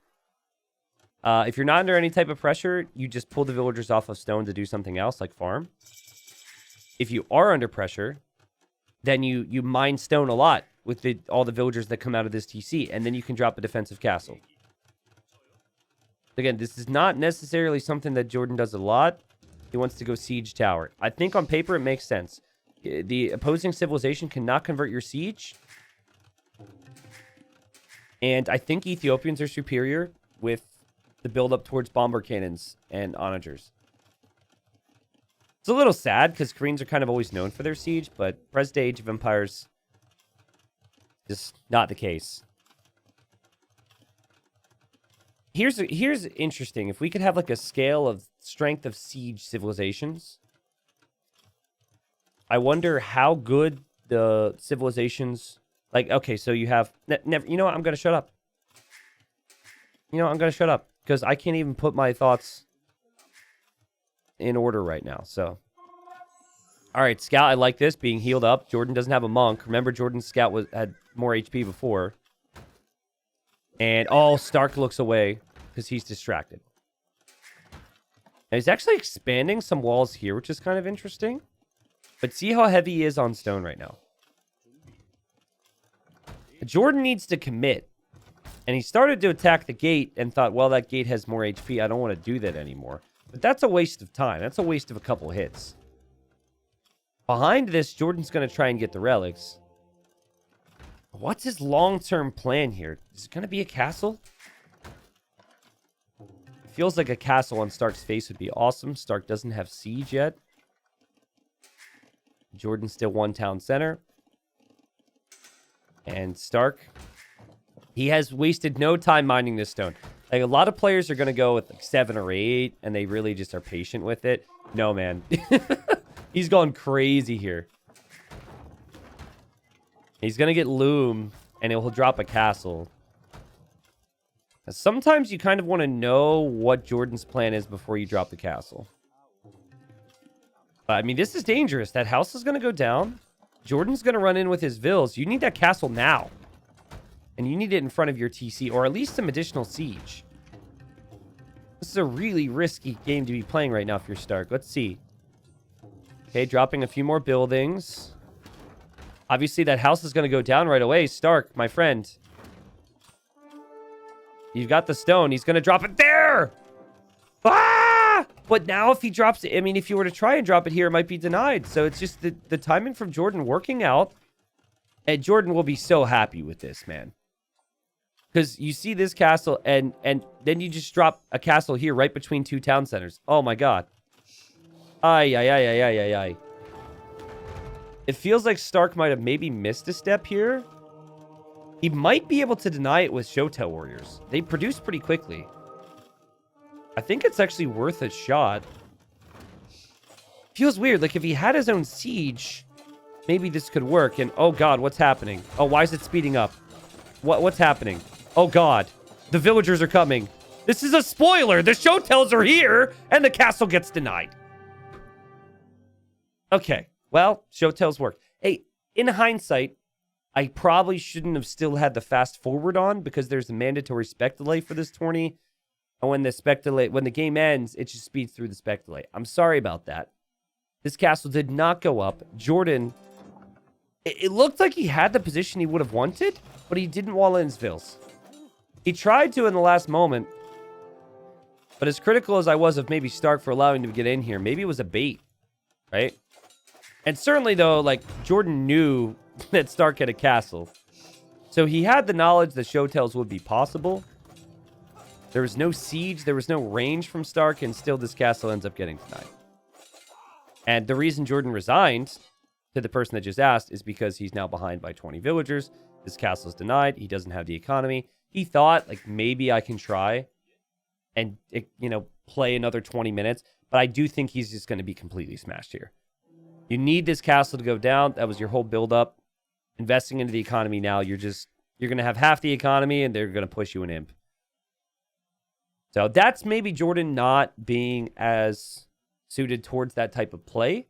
If you're not under any type of pressure, you just pull the villagers off of stone to do something else, like farm. If you are under pressure, then you mine stone a lot with all the villagers that come out of this TC, and then you can drop a defensive castle. Again, this is not necessarily something that JorDan does a lot, He wants to go siege tower. I think on paper it makes sense. The opposing civilization cannot convert your siege. And I think Ethiopians are superior with the build-up towards bomber cannons and onagers. It's a little sad because Koreans are kind of always known for their siege, but present day Age of Empires, just not the case. Here's interesting. If we could have like a scale of strength of siege civilizations, I wonder how good the civilizations, like, okay, so you have never, you know what, I'm gonna shut up. I'm gonna shut up because I can't even put my thoughts in order right now. So, all right, Scout, I like this being healed up. JorDan doesn't have a monk. Remember, JorDan's Scout had more HP before. And, oh, Stark looks away because he's distracted. And he's actually expanding some walls here, which is kind of interesting. But see how heavy he is on stone right now. JorDan needs to commit. And he started to attack the gate and thought, well, that gate has more HP. I don't want to do that anymore. But that's a waste of time. That's a waste of a couple hits. Behind this, JorDan's going to try and get the relics. What's his long-term plan here? Is it going to be a castle? It feels like a castle on Stark's face would be awesome. Stark doesn't have siege yet. JorDan's still one town center. And Stark, he has wasted no time mining this stone. Like, a lot of players are going to go with like 7 or 8, and they really just are patient with it. No, man. He's gone crazy here. He's going to get Loom, and he'll drop a castle. Sometimes you kind of want to know what JorDan's plan is before you drop the castle. I mean, this is dangerous. That house is going to go down. JorDan's going to run in with his vills. You need that castle now. And you need it in front of your TC, or at least some additional siege. This is a really risky game to be playing right now if you're Stark. Let's see. Okay, dropping a few more buildings. Obviously, that house is going to go down right away. Stark, my friend. You've got the stone. He's going to drop it there! Ah! But now if he drops it, I mean, if you were to try and drop it here, it might be denied. So it's just the timing from JorDan working out. And JorDan will be so happy with this, man. Because you see this castle, and then you just drop a castle here right between 2 town centers. Oh, my God. Ay, ay, ay, ay, ay, ay, ay. It feels like Stark might have maybe missed a step here. He might be able to deny it with Shotel warriors. They produce pretty quickly. I think it's actually worth a shot. Feels weird. Like, if he had his own siege, maybe this could work. And, oh, God, what's happening? Oh, why is it speeding up? What's happening? Oh, God. The villagers are coming. This is a spoiler. The Shotels are here, and the castle gets denied. Okay. Well, Shotels work. Hey, in hindsight, I probably shouldn't have still had the fast forward on because there's a mandatory spec delay for this tourney. And when the game ends, it just speeds through the spec delay. I'm sorry about that. This castle did not go up. JorDan, it looked like he had the position he would have wanted, but he didn't wall in his vills. He tried to in the last moment, but as critical as I was of maybe Stark for allowing him to get in here, maybe it was a bait, right? And certainly, though, like, JorDan knew that Stark had a castle. So he had the knowledge that Shotels would be possible. There was no siege, there was no range from Stark, and still this castle ends up getting denied. And the reason JorDan resigned to the person that just asked is because he's now behind by 20 villagers. This castle's denied. He doesn't have the economy. He thought, like, maybe I can try and, play another 20 minutes. But I do think he's just going to be completely smashed here. You need this castle to go down. That was your whole build-up. Investing into the economy now, you're going to have half the economy, and they're going to push you an imp. So that's maybe JorDan not being as suited towards that type of play.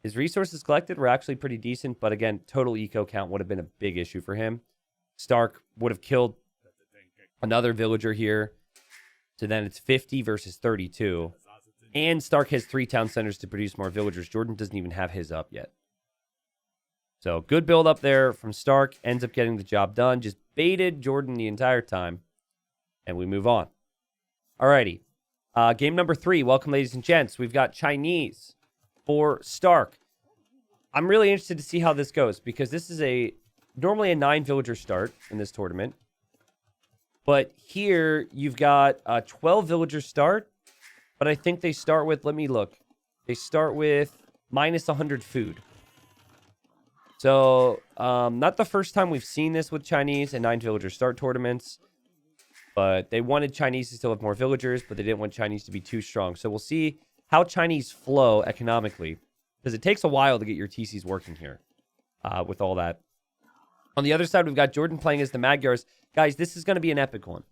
His resources collected were actually pretty decent, but again, total eco count would have been a big issue for him. Stark would have killed another villager here. So then it's 50 versus 32. And Stark has 3 town centers to produce more villagers. JorDan doesn't even have his up yet. So good build up there from Stark. Ends up getting the job done. Just baited JorDan the entire time. And we move on. Alrighty. Game number 3. Welcome, ladies and gents. We've got Chinese for St4rk. I'm really interested to see how this goes because this is normally a 9 villager start in this tournament. But here you've got a 12 villager start. But I think they start with, let me look. They start with minus 100 food. So, not the first time we've seen this with Chinese and 9 villager start tournaments. But they wanted Chinese to still have more villagers, but they didn't want Chinese to be too strong. So we'll see how Chinese flow economically. Because it takes a while to get your TCs working here with all that. On the other side, we've got JorDan playing as the Magyars. Guys, this is going to be an epic one.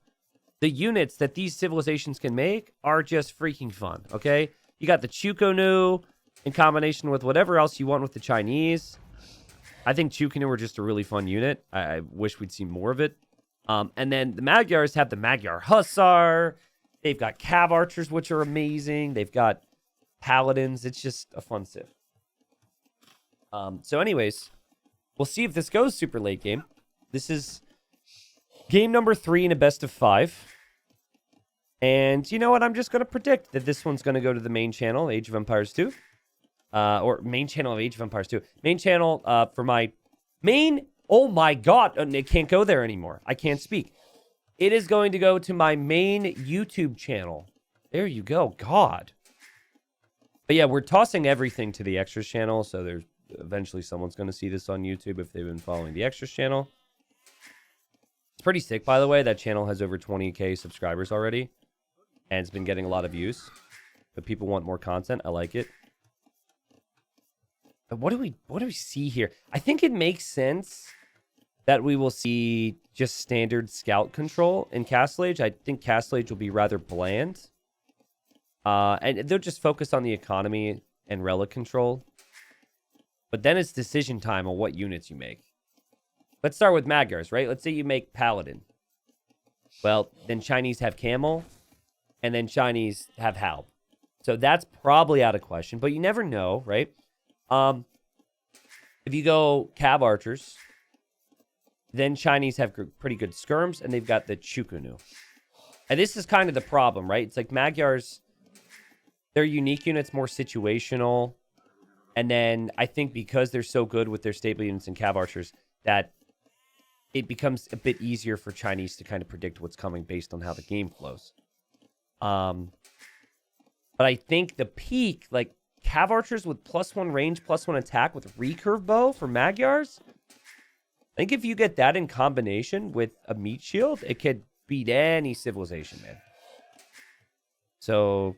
The units that these civilizations can make are just freaking fun, okay? You got the Chukonu in combination with whatever else you want with the Chinese. I think Chukonu are just a really fun unit. I wish we'd see more of it. And then the Magyars have the Magyar Hussar. They've got Cav Archers, which are amazing. They've got Paladins. It's just a fun civ. So anyways, we'll see if this goes super late game. This is game number 3 in a best of 5. And you know what? I'm just going to predict that this one's going to go to the main channel, Age of Empires 2. Or main channel of Age of Empires 2. Main channel for my main... Oh my god, it can't go there anymore. I can't speak. It is going to go to my main YouTube channel. There you go. God. But yeah, we're tossing everything to the Extras channel, so there's eventually someone's going to see this on YouTube if they've been following the Extras channel. It's pretty sick, by the way. That channel has over 20k subscribers already, and it's been getting a lot of views. But people want more content. I like it. But what do we see here? I think it makes sense that we will see just standard scout control in Castle Age. I think Castle Age will be rather bland. And they'll just focus on the economy and relic control. But then it's decision time on what units you make. Let's start with Magyars, right? Let's say you make Paladin. Well, then Chinese have Camel, and then Chinese have Halb. So that's probably out of question, but you never know, right? If you go Cav Archers, then Chinese have pretty good skirms, and they've got the Chukunu. And this is kind of the problem, right? It's like Magyars, their unique units more situational. And then I think because they're so good with their stable units and Cav Archers, that it becomes a bit easier for Chinese to kind of predict what's coming based on how the game flows. But I think the peak, like Cav Archers with +1 range, +1 attack with recurve bow for Magyars, I think if you get that in combination with a meat shield, it could beat any civilization, man. So,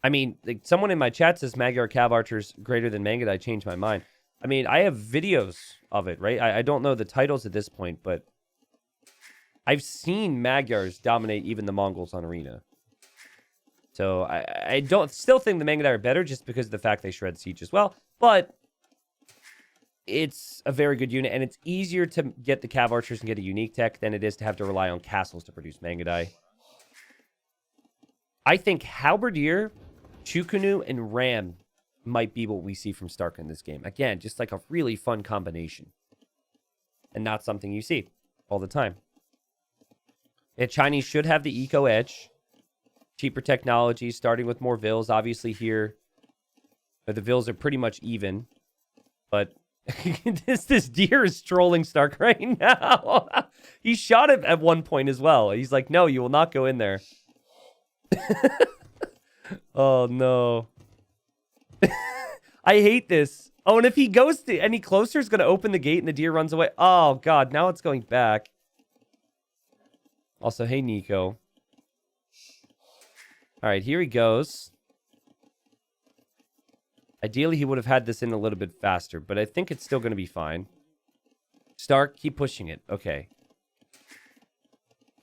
I mean, like someone in my chat says Magyar Cav Archers greater than Mangudai. I changed my mind. I mean, I have videos of it, right? I don't know the titles at this point, but I've seen Magyars dominate even the Mongols on Arena. So I don't still think the Mangudai are better just because of the fact they shred siege as well. But it's a very good unit, and it's easier to get the Cav Archers and get a unique tech than it is to have to rely on castles to produce Mangudai. I think Halberdier, Chukunu, and Ram might be what we see from St4rk in this game. Again, just like a really fun combination. And not something you see all the time. The Chinese should have the eco edge. Cheaper technology, starting with more vills. Obviously here, the vills are pretty much even. But this deer is trolling St4rk right now. He shot it at one point as well. He's like, no, you will not go in there. Oh, no. I hate this. Oh, and if he goes to any closer, it's going to open the gate and the deer runs away. Oh, God. Now it's going back. Also, hey, Nico. All right, here he goes. Ideally, he would have had this in a little bit faster, but I think it's still going to be fine. St4rk, keep pushing it. Okay.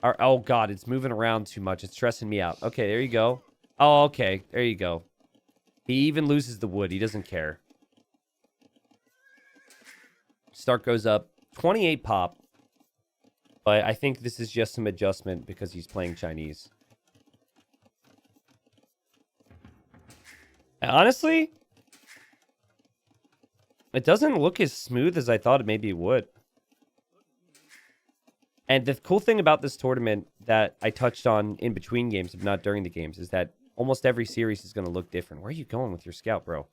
Oh, God, it's moving around too much. It's stressing me out. Okay, there you go. Oh, okay. There you go. He even loses the wood. He doesn't care. St4rk goes up. 28 pop. But I think this is just some adjustment because he's playing Chinese. Honestly, it doesn't look as smooth as I thought it maybe would. And the cool thing about this tournament that I touched on in between games, if not during the games, is that almost every series is going to look different. Where are you going with your scout, bro?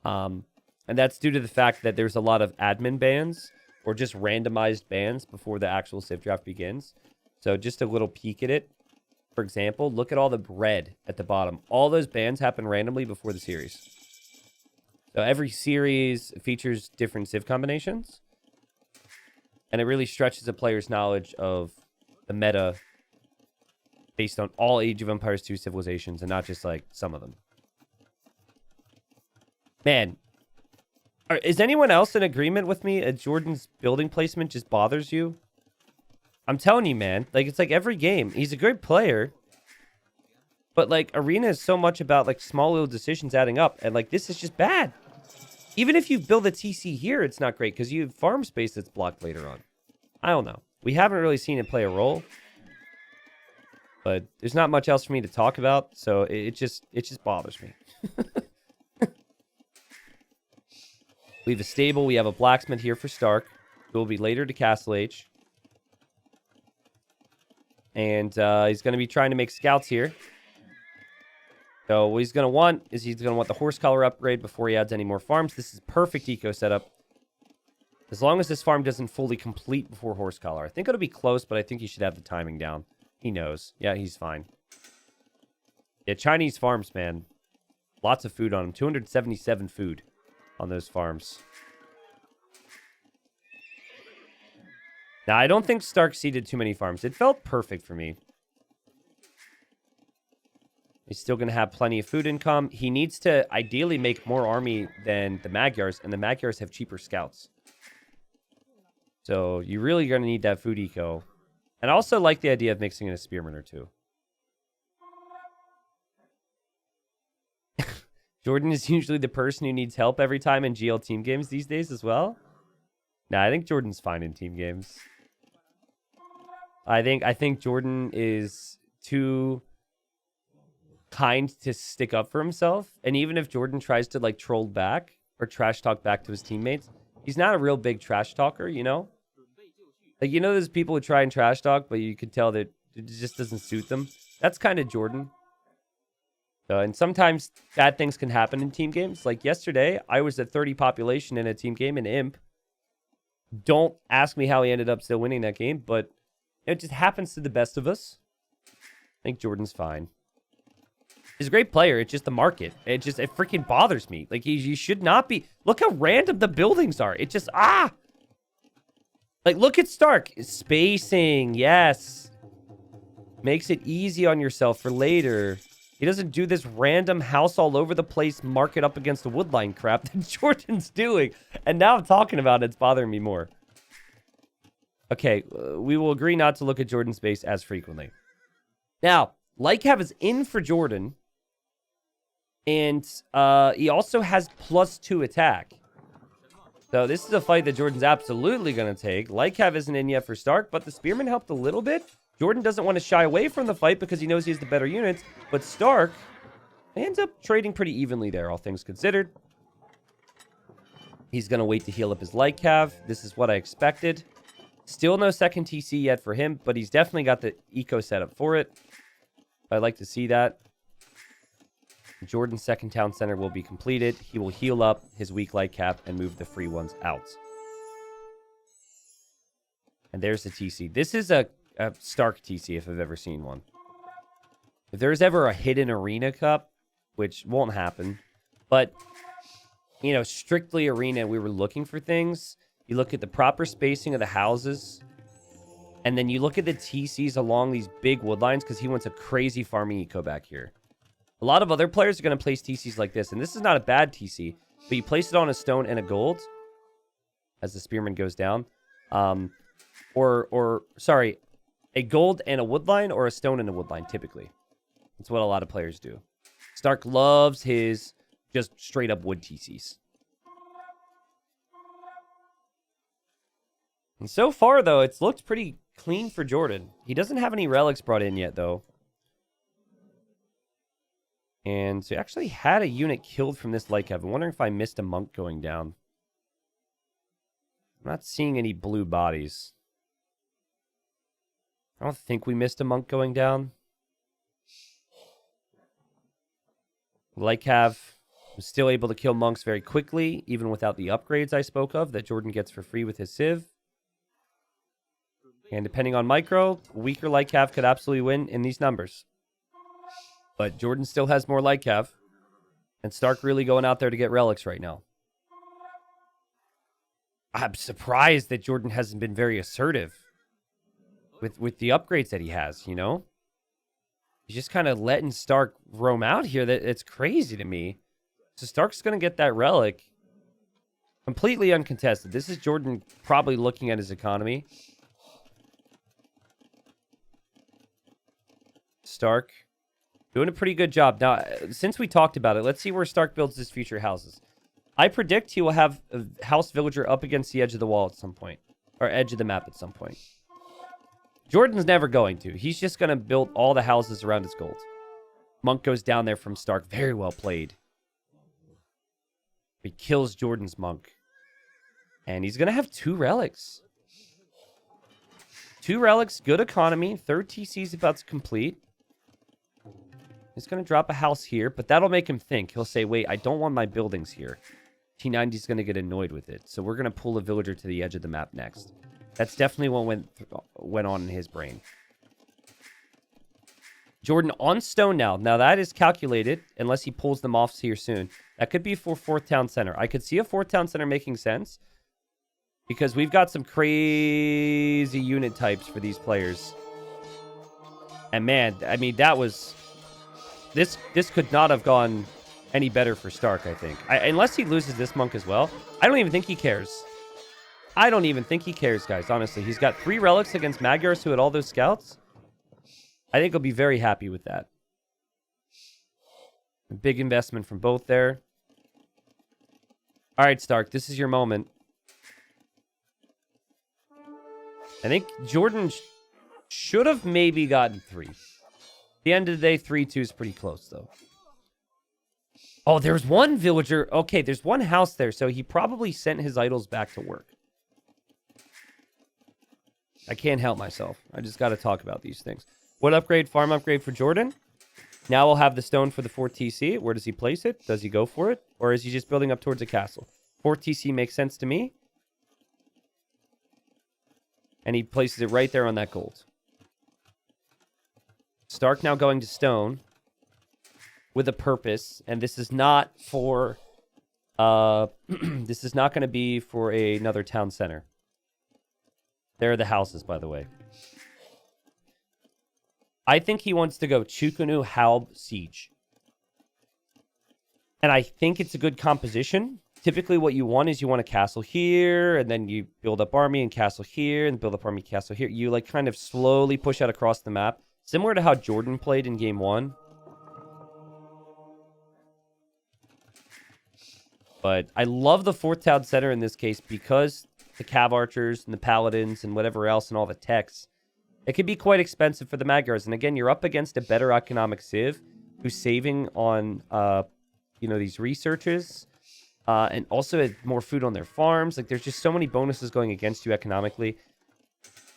And that's due to the fact that there's a lot of admin bans or just randomized bans before the actual Civ draft begins. So just a little peek at it. For example, look at all the red at the bottom. All those bans happen randomly before the series. So every series features different Civ combinations. And it really stretches a player's knowledge of the meta based on all Age of Empires 2 civilizations and not just like some of them. Man, is anyone else in agreement with me? JorDan's building placement just bothers you? I'm telling you, man. Like, it's like every game. He's a good player. But, like, Arena is so much about, like, small little decisions adding up. And, like, this is just bad. Even if you build a TC here, it's not great. Because you have farm space that's blocked later on. I don't know. We haven't really seen it play a role. But there's not much else for me to talk about. So it just bothers me. We have a stable. We have a blacksmith here for Stark. Who will be later to Castle Age. And he's going to be trying to make scouts here. So what he's going to want is he's going to want the horse collar upgrade before he adds any more farms. This is perfect eco setup. As long as this farm doesn't fully complete before horse collar. I think it'll be close, but I think he should have the timing down. He knows. Yeah, he's fine. Yeah, Chinese farms, man. Lots of food on them. 277 food on those farms. Now, I don't think Stark seeded too many farms. It felt perfect for me. He's still going to have plenty of food income. He needs to ideally make more army than the Magyars, and the Magyars have cheaper scouts. So you're really going to need that food eco. And I also like the idea of mixing in a spearman or two. JorDan is usually the person who needs help every time in GL team games these days as well. Nah, I think JorDan's fine in team games. I think JorDan is too kind to stick up for himself. And even if JorDan tries to like troll back or trash talk back to his teammates, he's not a real big trash talker, you know? Like, you know, there's people who try and trash talk, but you could tell that it just doesn't suit them. That's kind of JorDan. And sometimes bad things can happen in team games. Like yesterday, I was at 30 population in a team game in Imp. Don't ask me how he ended up still winning that game, but it just happens to the best of us. I think JorDan's fine. He's a great player. It's just the market. It freaking bothers me. Like, you should not be... Look how random the buildings are. It just... Like, look at Stark. Spacing. Yes. Makes it easy on yourself for later. He doesn't do this random house all over the place, market up against the woodline crap that JorDan's doing. And now I'm talking about it. It's bothering me more. Okay, we will agree not to look at JorDan's base as frequently. Now, Lycav is in for JorDan. And he also has +2 attack. So this is a fight that JorDan's absolutely going to take. Lycav isn't in yet for Stark, but the Spearman helped a little bit. JorDan doesn't want to shy away from the fight because he knows he has the better units. But Stark ends up trading pretty evenly there, all things considered. He's going to wait to heal up his Lycav. This is what I expected. Still no second TC yet for him, but he's definitely got the eco setup for it. I'd like to see that. JorDan's second town center will be completed. He will heal up his weak Lycav and move the free ones out. And there's the TC. This is a Stark TC if I've ever seen one. If there's ever a hidden Arena Cup, which won't happen, but, you know, strictly Arena, we were looking for things. You look at the proper spacing of the houses, and then you look at the TCs along these big woodlines because he wants a crazy farming eco back here. A lot of other players are going to place TCs like this, and this is not a bad TC, but you place it on a stone and a gold as the Spearman goes down. Sorry, a gold and a woodline or a stone and a woodline, typically. That's what a lot of players do. Stark loves his just straight up wood TCs. And so far, though, it's looked pretty clean for JorDan. He doesn't have any relics brought in yet, though. And he actually had a unit killed from this Lycav. I'm wondering if I missed a monk going down. I'm not seeing any blue bodies. I don't think we missed a monk going down. Lycav was still able to kill monks very quickly, even without the upgrades I spoke of that JorDan gets for free with his Civ. And depending on micro, weaker Lycav could absolutely win in these numbers. But JorDan still has more Lycav. And st4rk really going out there to get relics right now. I'm surprised that JorDan hasn't been very assertive with the upgrades that he has, you know? He's just kind of letting st4rk roam out here. That it's crazy to me. So st4rk's going to get that relic completely uncontested. This is JorDan probably looking at his economy. st4rk doing a pretty good job. Now, since we talked about it, let's see where st4rk builds his future houses. I predict he will have a house villager up against the edge of the wall at some point. Or edge of the map at some point. JorDan's never going to. He's just going to build all the houses around his gold. Monk goes down there from st4rk. Very well played. He kills JorDan's monk. And he's going to have 2 relics. 2 relics, good economy. 3rd TC is about to complete. He's going to drop a house here, but that'll make him think. He'll say, wait, I don't want my buildings here. T90's going to get annoyed with it. So we're going to pull a villager to the edge of the map next. That's definitely what went on in his brain. JorDan on stone now. Now that is calculated, unless he pulls them off here soon. That could be for 4th town center. I could see a 4th town center making sense. Because we've got some crazy unit types for these players. And man, I mean, that was... This could not have gone any better for st4rk, I think. Unless he loses this monk as well. I don't even think he cares. I don't even think he cares, guys, honestly. He's got 3 relics against Magyars who had all those scouts. I think he'll be very happy with that. A big investment from both there. All right, st4rk, this is your moment. I think JorDan should have maybe gotten 3. At the end of the day, 3-2 is pretty close, though. Oh, there's one villager. Okay, there's one house there, so he probably sent his idols back to work. I can't help myself. I just got to talk about these things. What upgrade? Farm upgrade for JorDan. Now we'll have the stone for the 4th TC. Where does he place it? Does he go for it? Or is he just building up towards a castle? 4th TC makes sense to me. And he places it right there on that gold. st4rk now going to stone with a purpose, and this is not for this is not going to be for another town center. There are the houses, by the way. I think he wants to go Chukunu, Halb, Siege. And I think it's a good composition. Typically what you want is you want a castle here, and then you build up army and castle here, and build up army, castle here. You like kind of slowly push out across the map. Similar to how JorDan played in game 1. But I love the 4th town center in this case because the cav archers and the paladins and whatever else and all the techs, it can be quite expensive for the Magyars. And again, you're up against a better economic civ who's saving on, these researches. And also more food on their farms. Like, there's just so many bonuses going against you economically.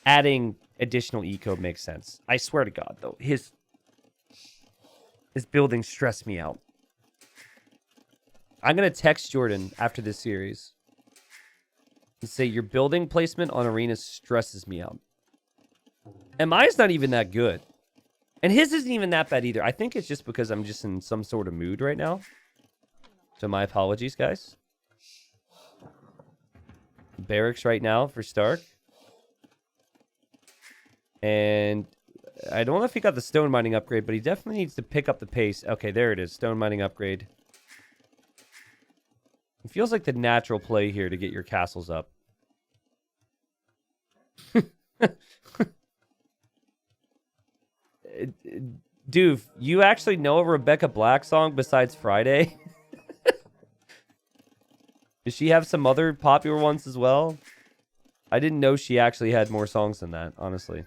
Adding additional eco makes sense. I swear to God, though, his buildings stress me out. I'm going to text JorDan after this series and say, your building placement on arenas stresses me out. And mine's not even that good. And his isn't even that bad either. I think it's just because I'm just in some sort of mood right now. So my apologies, guys. Barracks right now for st4rk. And I don't know if he got the stone mining upgrade, but he definitely needs to pick up the pace. Okay, there it is. Stone mining upgrade. It feels like the natural play here to get your castles up. Dude, you actually know a Rebecca Black song besides Friday? Does she have some other popular ones as well? I didn't know she actually had more songs than that, honestly.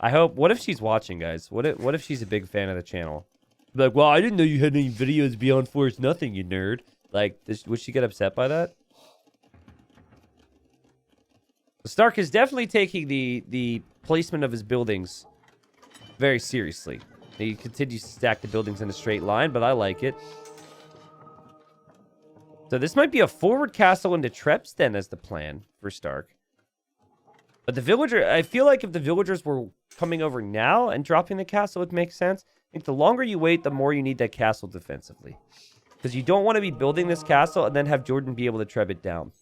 I hope... What if she's watching, guys? What if she's a big fan of the channel? Like, well, I didn't know you had any videos beyond Force Nothing, you nerd. Like, would she get upset by that? st4rk is definitely taking the placement of his buildings very seriously. He continues to stack the buildings in a straight line, but I like it. So this might be a forward castle into Trebs then as the plan for Stark. But the villager, I feel like if the villagers were coming over now and dropping the castle, it makes sense. I think the longer you wait, the more you need that castle defensively. Because you don't want to be building this castle and then have JorDan be able to treb it down.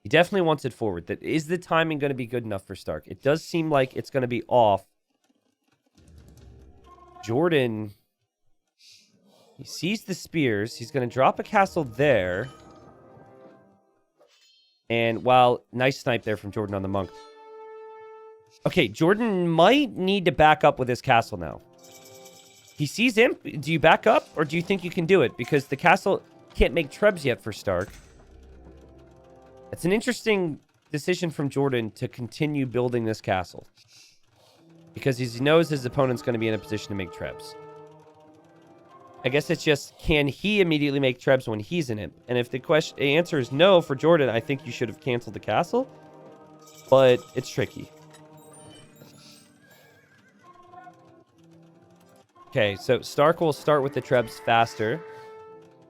He definitely wants it forward. That is the timing going to be good enough for Stark? It does seem like it's going to be off. JorDan, he sees the spears. He's going to drop a castle there. And while nice snipe there from JorDan on the monk. Okay, JorDan might need to back up with his castle now. He sees him. Do you back up or do you think you can do it? Because the castle can't make trebs yet for Stark. It's an interesting decision from JorDan to continue building this castle. Because he knows his opponent's going to be in a position to make trebs. I guess it's just, can he immediately make trebs when he's in it? And if the answer is no for JorDan, I think you should have canceled the castle. But it's tricky. Okay, so Stark will start with the trebs faster.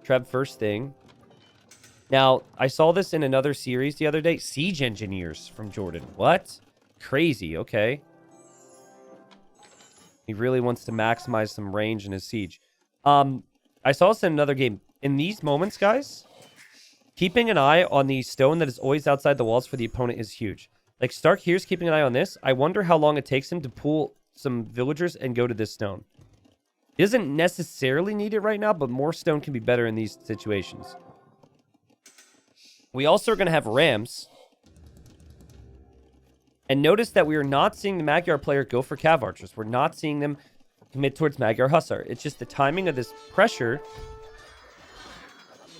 Treb first thing. Now, I saw this in another series the other day. Siege engineers from JorDan. What? Crazy, okay. He really wants to maximize some range in his siege. I saw this in another game. In these moments, guys, keeping an eye on the stone that is always outside the walls for the opponent is huge. Like, Stark here's keeping an eye on this. I wonder how long it takes him to pull some villagers and go to this stone. He doesn't necessarily need it right now, but more stone can be better in these situations. We also are going to have rams. And notice that we are not seeing the Magyar player go for Cav Archers. We're not seeing them commit towards Magyar Hussar. It's just the timing of this pressure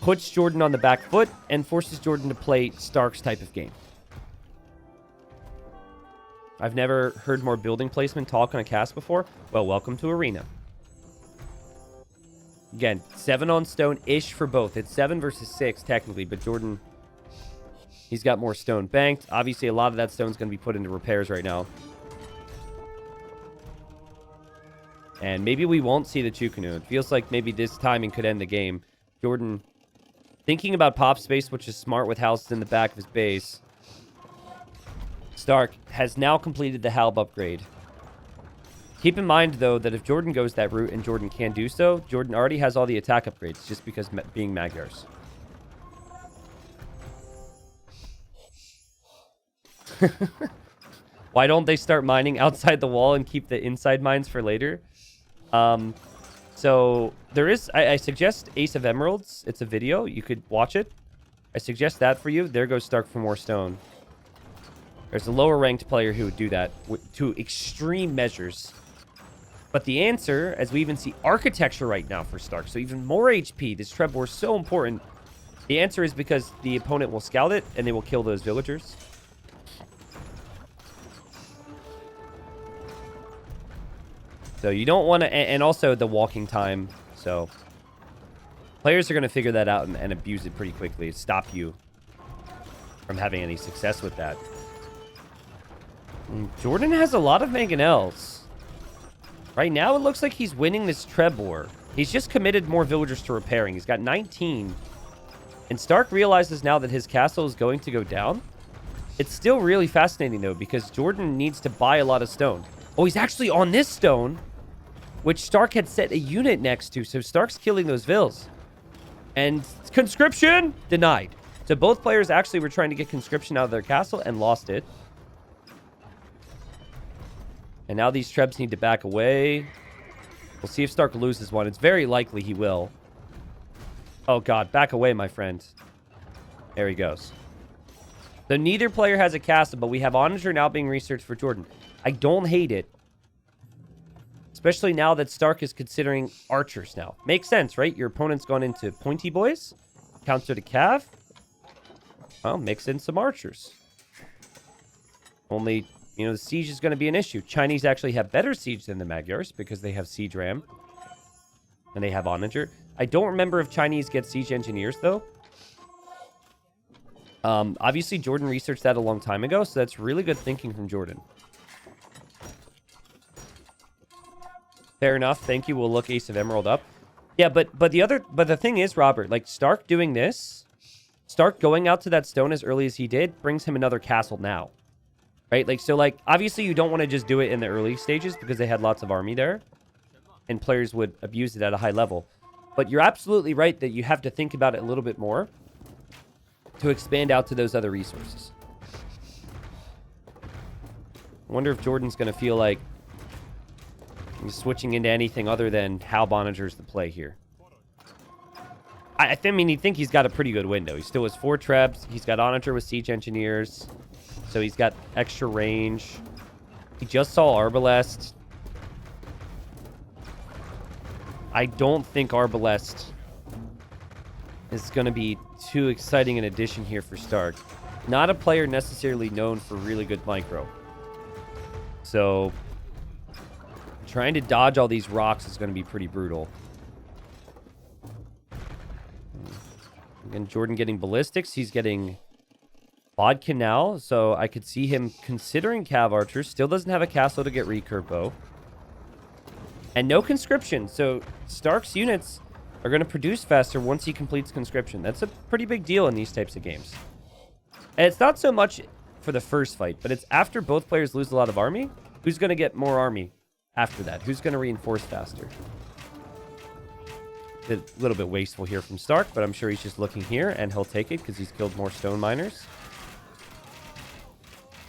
puts JorDan on the back foot and forces JorDan to play Stark's type of game. I've never heard more building placement talk on a cast before. Well, welcome to Arena. Again, 7 on stone-ish for both. It's 7 versus 6, technically, but JorDan, he's got more stone banked. Obviously, a lot of that stone's going to be put into repairs right now. And maybe we won't see the Chukunu. It feels like maybe this timing could end the game. JorDan thinking about pop space, which is smart with houses in the back of his base. Stark has now completed the Halb upgrade. Keep in mind, though, that if JorDan goes that route and JorDan can do so, JorDan already has all the attack upgrades just because being Magyars. Why don't they start mining outside the wall and keep the inside mines for later? So there is, I suggest Ace of Emeralds. It's a video. You could watch it. I suggest that for you. There goes Stark for more stone. There's a lower ranked player who would do that to extreme measures. But the answer, as we even see architecture right now for Stark, so even more HP, this Treb war is so important. The answer is because the opponent will scout it and they will kill those villagers. So you don't want to, and also the walking time. So players are going to figure that out and abuse it pretty quickly. Stop you from having any success with that. And JorDan has a lot of mangonels. Right now, it looks like he's winning this Treb war. He's just committed more villagers to repairing. He's got 19. And Stark realizes now that his castle is going to go down. It's still really fascinating, though, because JorDan needs to buy a lot of stone. Oh, he's actually on this stone, which Stark had set a unit next to. So Stark's killing those vills. And conscription denied. So both players actually were trying to get conscription out of their castle and lost it. And now these Trebs need to back away. We'll see if Stark loses one. It's very likely he will. Oh, God. Back away, my friend. There he goes. So neither player has a castle, but we have Onager now being researched for JorDan. I don't hate it. Especially now that Stark is considering archers now. Makes sense, right? Your opponent's gone into pointy boys. Counter to Cav. Well, mix in some archers. Only... you know, the siege is going to be an issue. Chinese actually have better siege than the Magyars because they have siege ram. And they have Onager. I don't remember if Chinese get siege engineers, though. Obviously, JorDan researched that a long time ago, so that's really good thinking from JorDan. Fair enough. Thank you. We'll look Ace of Emerald up. Yeah, but the thing is, Robert, like Stark doing this, Stark going out to that stone as early as he did brings him another castle now. Right? Like, so like, obviously you don't want to just do it in the early stages because they had lots of army there and players would abuse it at a high level. But you're absolutely right that you have to think about it a little bit more to expand out to those other resources. I wonder if JorDan's going to feel like he's switching into anything other than Hal Boninger's the play here. I mean, you think he's got a pretty good window. He still has 4 trebs. He's got Onager with Siege Engineers. So he's got extra range. He just saw Arbalest. I don't think Arbalest is going to be too exciting an addition here for Stark. Not a player necessarily known for really good micro. So trying to dodge all these rocks is going to be pretty brutal. Again, JorDan getting ballistics. He's getting vodka now, so I could see him considering Cav Archers. Still doesn't have a castle to get recurve bow. And no conscription, so Stark's units are going to produce faster once he completes conscription. That's a pretty big deal in these types of games. And it's not so much for the first fight, but it's after both players lose a lot of army. Who's going to get more army after that? Who's going to reinforce faster? A little bit wasteful here from Stark, but I'm sure he's just looking here, and he'll take it because he's killed more stone miners.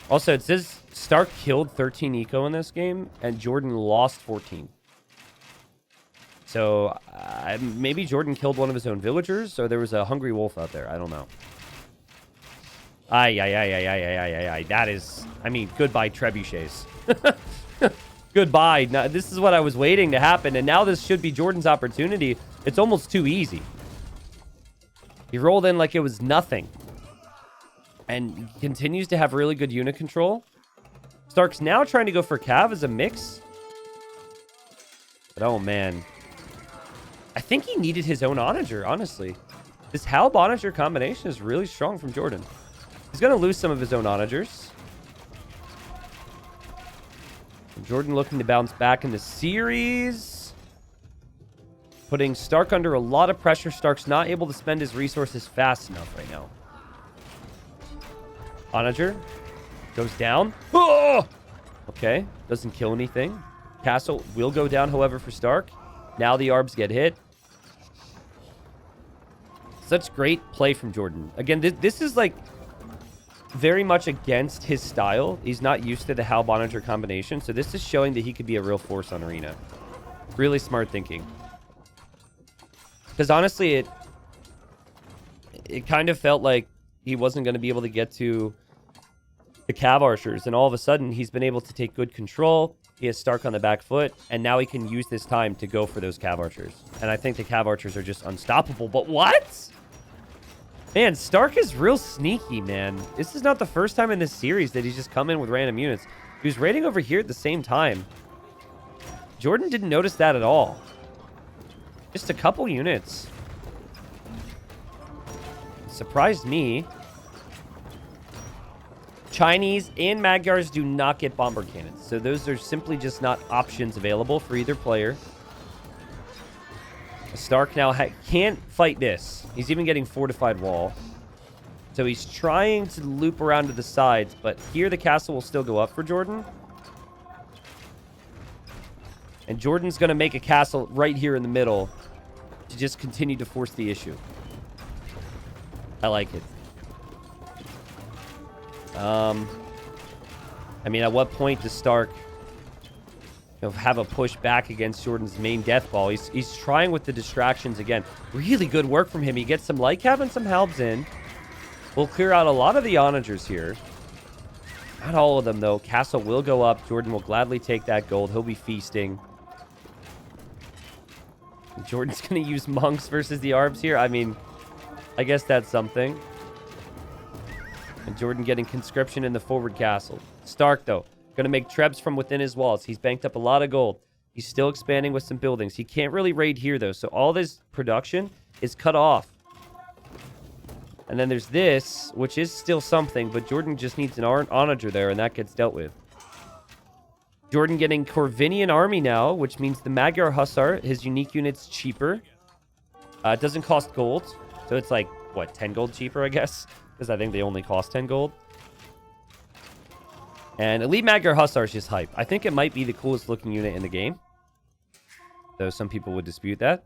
Also, it says Stark killed 13 eco in this game, and JorDan lost 14. So maybe JorDan killed one of his own villagers, or there was a hungry wolf out there. I don't know. That is, I mean, goodbye Trebuchets. Goodbye. Now, this is what I was waiting to happen, and now this should be JorDan's opportunity. It's almost too easy. He rolled in like it was nothing. And continues to have really good unit control. Stark's now trying to go for Cav as a mix. But oh man. I think he needed his own Onager, honestly. This Hal Boninger combination is really strong from JorDan. He's going to lose some of his own Onagers. JorDan looking to bounce back in the series. Putting Stark under a lot of pressure. Stark's not able to spend his resources fast enough right now. Onager goes down. Oh! Okay, doesn't kill anything. Castle will go down, however, for Stark. Now the Arbs get hit. Such great play from JorDan. Again, this is like very much against his style. He's not used to the Hal Boninger combination, so this is showing that he could be a real force on Arena. Really smart thinking. Because honestly, it kind of felt like he wasn't going to be able to get to the Cav Archers, and all of a sudden he's been able to take good control. He has Stark on the back foot, and now he can use this time to go for those Cav Archers. And I think the Cav Archers are just unstoppable. But what? Man, Stark is real sneaky, man. This is not the first time in this series that he's just come in with random units. He was raiding over here at the same time. JorDan didn't notice that at all. Just a couple units. Surprised me. Chinese and Magyars do not get bomber cannons. So those are simply just not options available for either player. Stark now can't fight this. He's even getting fortified wall. So he's trying to loop around to the sides, but here the castle will still go up for JorDan. And JorDan's going to make a castle right here in the middle to just continue to force the issue. I like it. I mean, at what point does Stark have a push back against JorDan's main death ball? He's trying with the distractions again. Really good work from him. He gets some light cav and some halbs in. We'll clear out a lot of the onagers here. Not all of them, though. Castle will go up. JorDan will gladly take that gold. He'll be feasting. JorDan's going to use monks versus the Arbs here. I mean, I guess that's something. And JorDan getting conscription in the forward castle. Stark, though, going to make trebs from within his walls. He's banked up a lot of gold. He's still expanding with some buildings. He can't really raid here, though, so all this production is cut off. And then there's this, which is still something, but JorDan just needs an onager there, and that gets dealt with. JorDan getting Corvinian Army now, which means the Magyar Hussar, his unique unit's cheaper. It doesn't cost gold, so it's like, what, 10 gold cheaper, I guess? Because I think they only cost 10 gold. And Elite Magyar Hussar is just hype. I think it might be the coolest looking unit in the game, though some people would dispute that.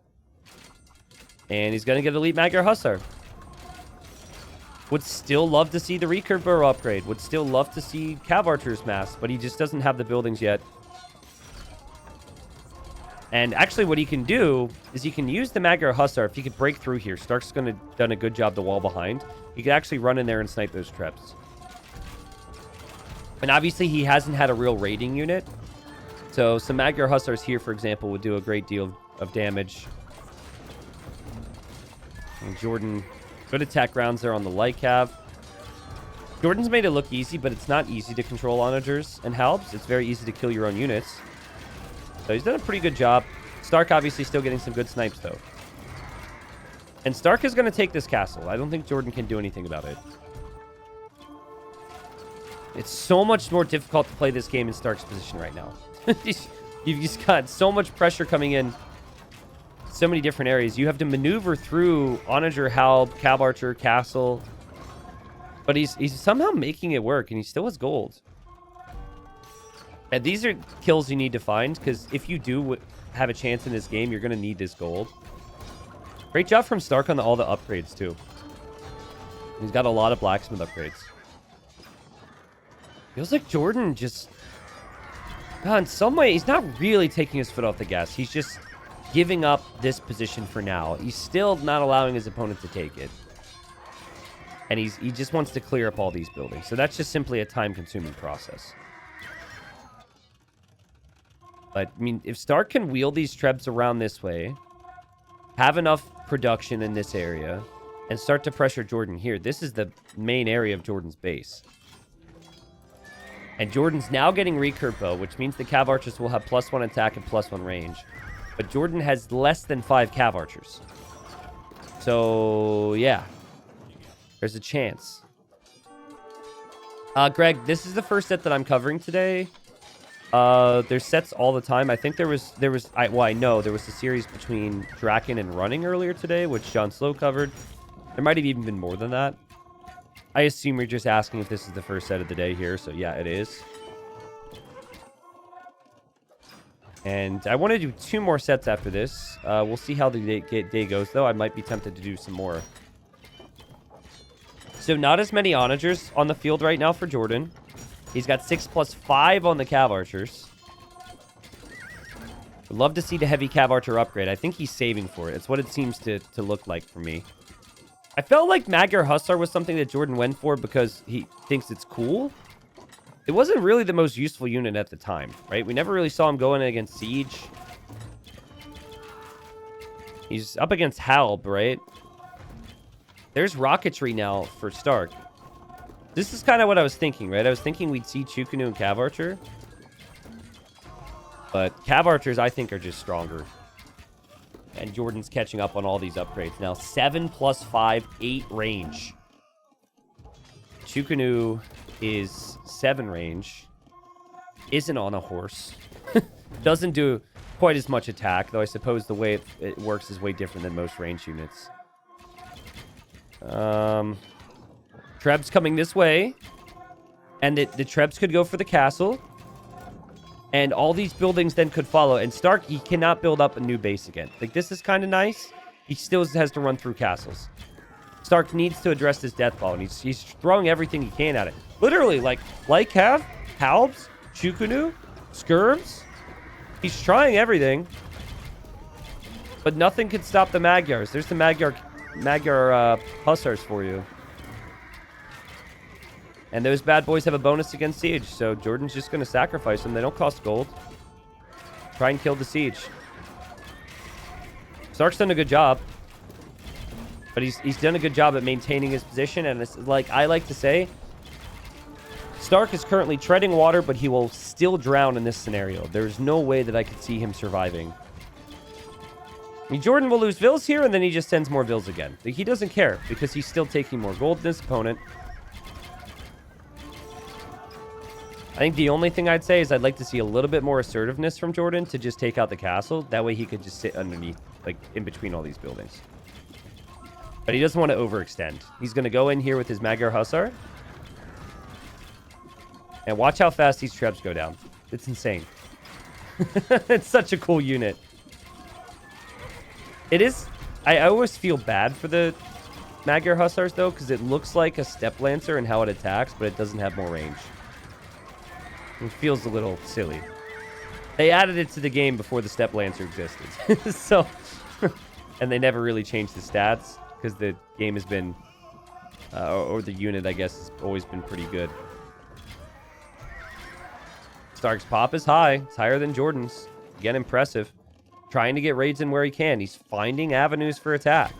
And he's going to get Elite Magyar Hussar. Would still love to see the recurve burrow upgrade. Would still love to see Cav Archer's mass, but he just doesn't have the buildings yet. And actually what he can do is he can use the Magyar Hussar. If he could break through here, Stark's done a good job the wall behind. He could actually run in there and snipe those Trebs. And obviously he hasn't had a real raiding unit. So some Magyar Hussars here, for example, would do a great deal of damage. And JorDan... Good attack rounds there on the light cav. JorDan's made it look easy, but it's not easy to control onagers and halbs. It's very easy to kill your own units. So he's done a pretty good job. Stark obviously still getting some good snipes, though. And Stark is going to take this castle. I don't think JorDan can do anything about it. It's so much more difficult to play this game in Stark's position right now. You've just got so much pressure coming in. So many different areas. You have to maneuver through onager, halb, Cav Archer, castle. But he's somehow making it work, and he still has gold. And these are kills you need to find, because if you do have a chance in this game, you're going to need this gold. Great job from Stark on all the upgrades, too. He's got a lot of blacksmith upgrades. Feels like JorDan just... God, in some way, he's not really taking his foot off the gas. He's just... giving up this position for now. He's still not allowing his opponent to take it. And he just wants to clear up all these buildings. So that's just simply a time-consuming process. But, I mean, if Stark can wheel these Trebs around this way, have enough production in this area, and start to pressure JorDan here, this is the main area of JorDan's base. And JorDan's now getting recurve bow, which means the Cav Archers will have +1 attack and +1 range. But JorDan has less than 5 Cav Archers. So, yeah. There's a chance. Greg, this is the first set that I'm covering today. There's sets all the time. I think I know there was a series between Draken and Running earlier today, which John Slow covered. There might have even been more than that. I assume you're just asking if this is the first set of the day here, so yeah, it is. And I want to do 2 more sets after this. We'll see how the day goes, though. I might be tempted to do some more. So not as many onagers on the field right now for JorDan. He's got 6+5 on the Cav Archers. Would love to see the heavy Cav Archer upgrade. I think he's saving for it. It's what it seems to look like for me. I felt like Magyar Hussar was something that JorDan went for because he thinks it's cool. It wasn't really the most useful unit at the time, right? We never really saw him going against Siege. He's up against Halb, right? There's rocketry now for Stark. This is kind of what I was thinking, right? I was thinking we'd see Chukunu and Cav Archer. But Cav Archers, I think, are just stronger. And JorDan's catching up on all these upgrades. Now, 7+5, 8 range. Chukunu is 7 range. Isn't on a horse. Doesn't do quite as much attack, though I suppose the way it works is way different than most range units. Trebs coming this way. And the Trebs could go for the castle. And all these buildings then could follow. And Stark, he cannot build up a new base again. Like, this is kind of nice. He still has to run through castles. Stark needs to address this death ball. And he's throwing everything he can at it. Literally, like Cav, Halbs, Chukunu, Skirms. He's trying everything. But nothing can stop the Magyars. There's the Magyar Hussars for you. And those bad boys have a bonus against Siege, so JorDan's just going to sacrifice them. They don't cost gold. Try and kill the Siege. Stark's done a good job. But he's done a good job at maintaining his position, and it's like I like to say, Stark is currently treading water, but he will still drown in this scenario. There's no way that I could see him surviving. I mean, JorDan will lose vills here, and then he just sends more vills again. Like, he doesn't care, because he's still taking more gold than his opponent. I think the only thing I'd say is I'd like to see a little bit more assertiveness from JorDan to just take out the castle. That way he could just sit underneath, like, in between all these buildings. But he doesn't want to overextend. He's going to go in here with his Magyar Hussar. And watch how fast these Trebs go down. It's insane. It's such a cool unit. It is... I always feel bad for the Magyar Hussars, though, because it looks like a Step Lancer in how it attacks, but it doesn't have more range. It feels a little silly. They added it to the game before the Step Lancer existed. So... and they never really changed the stats, because the game has been... or the unit, I guess, has always been pretty good. st4rk's pop is high. It's higher than JorDan's. Again, impressive. Trying to get raids in where he can. He's finding avenues for attack.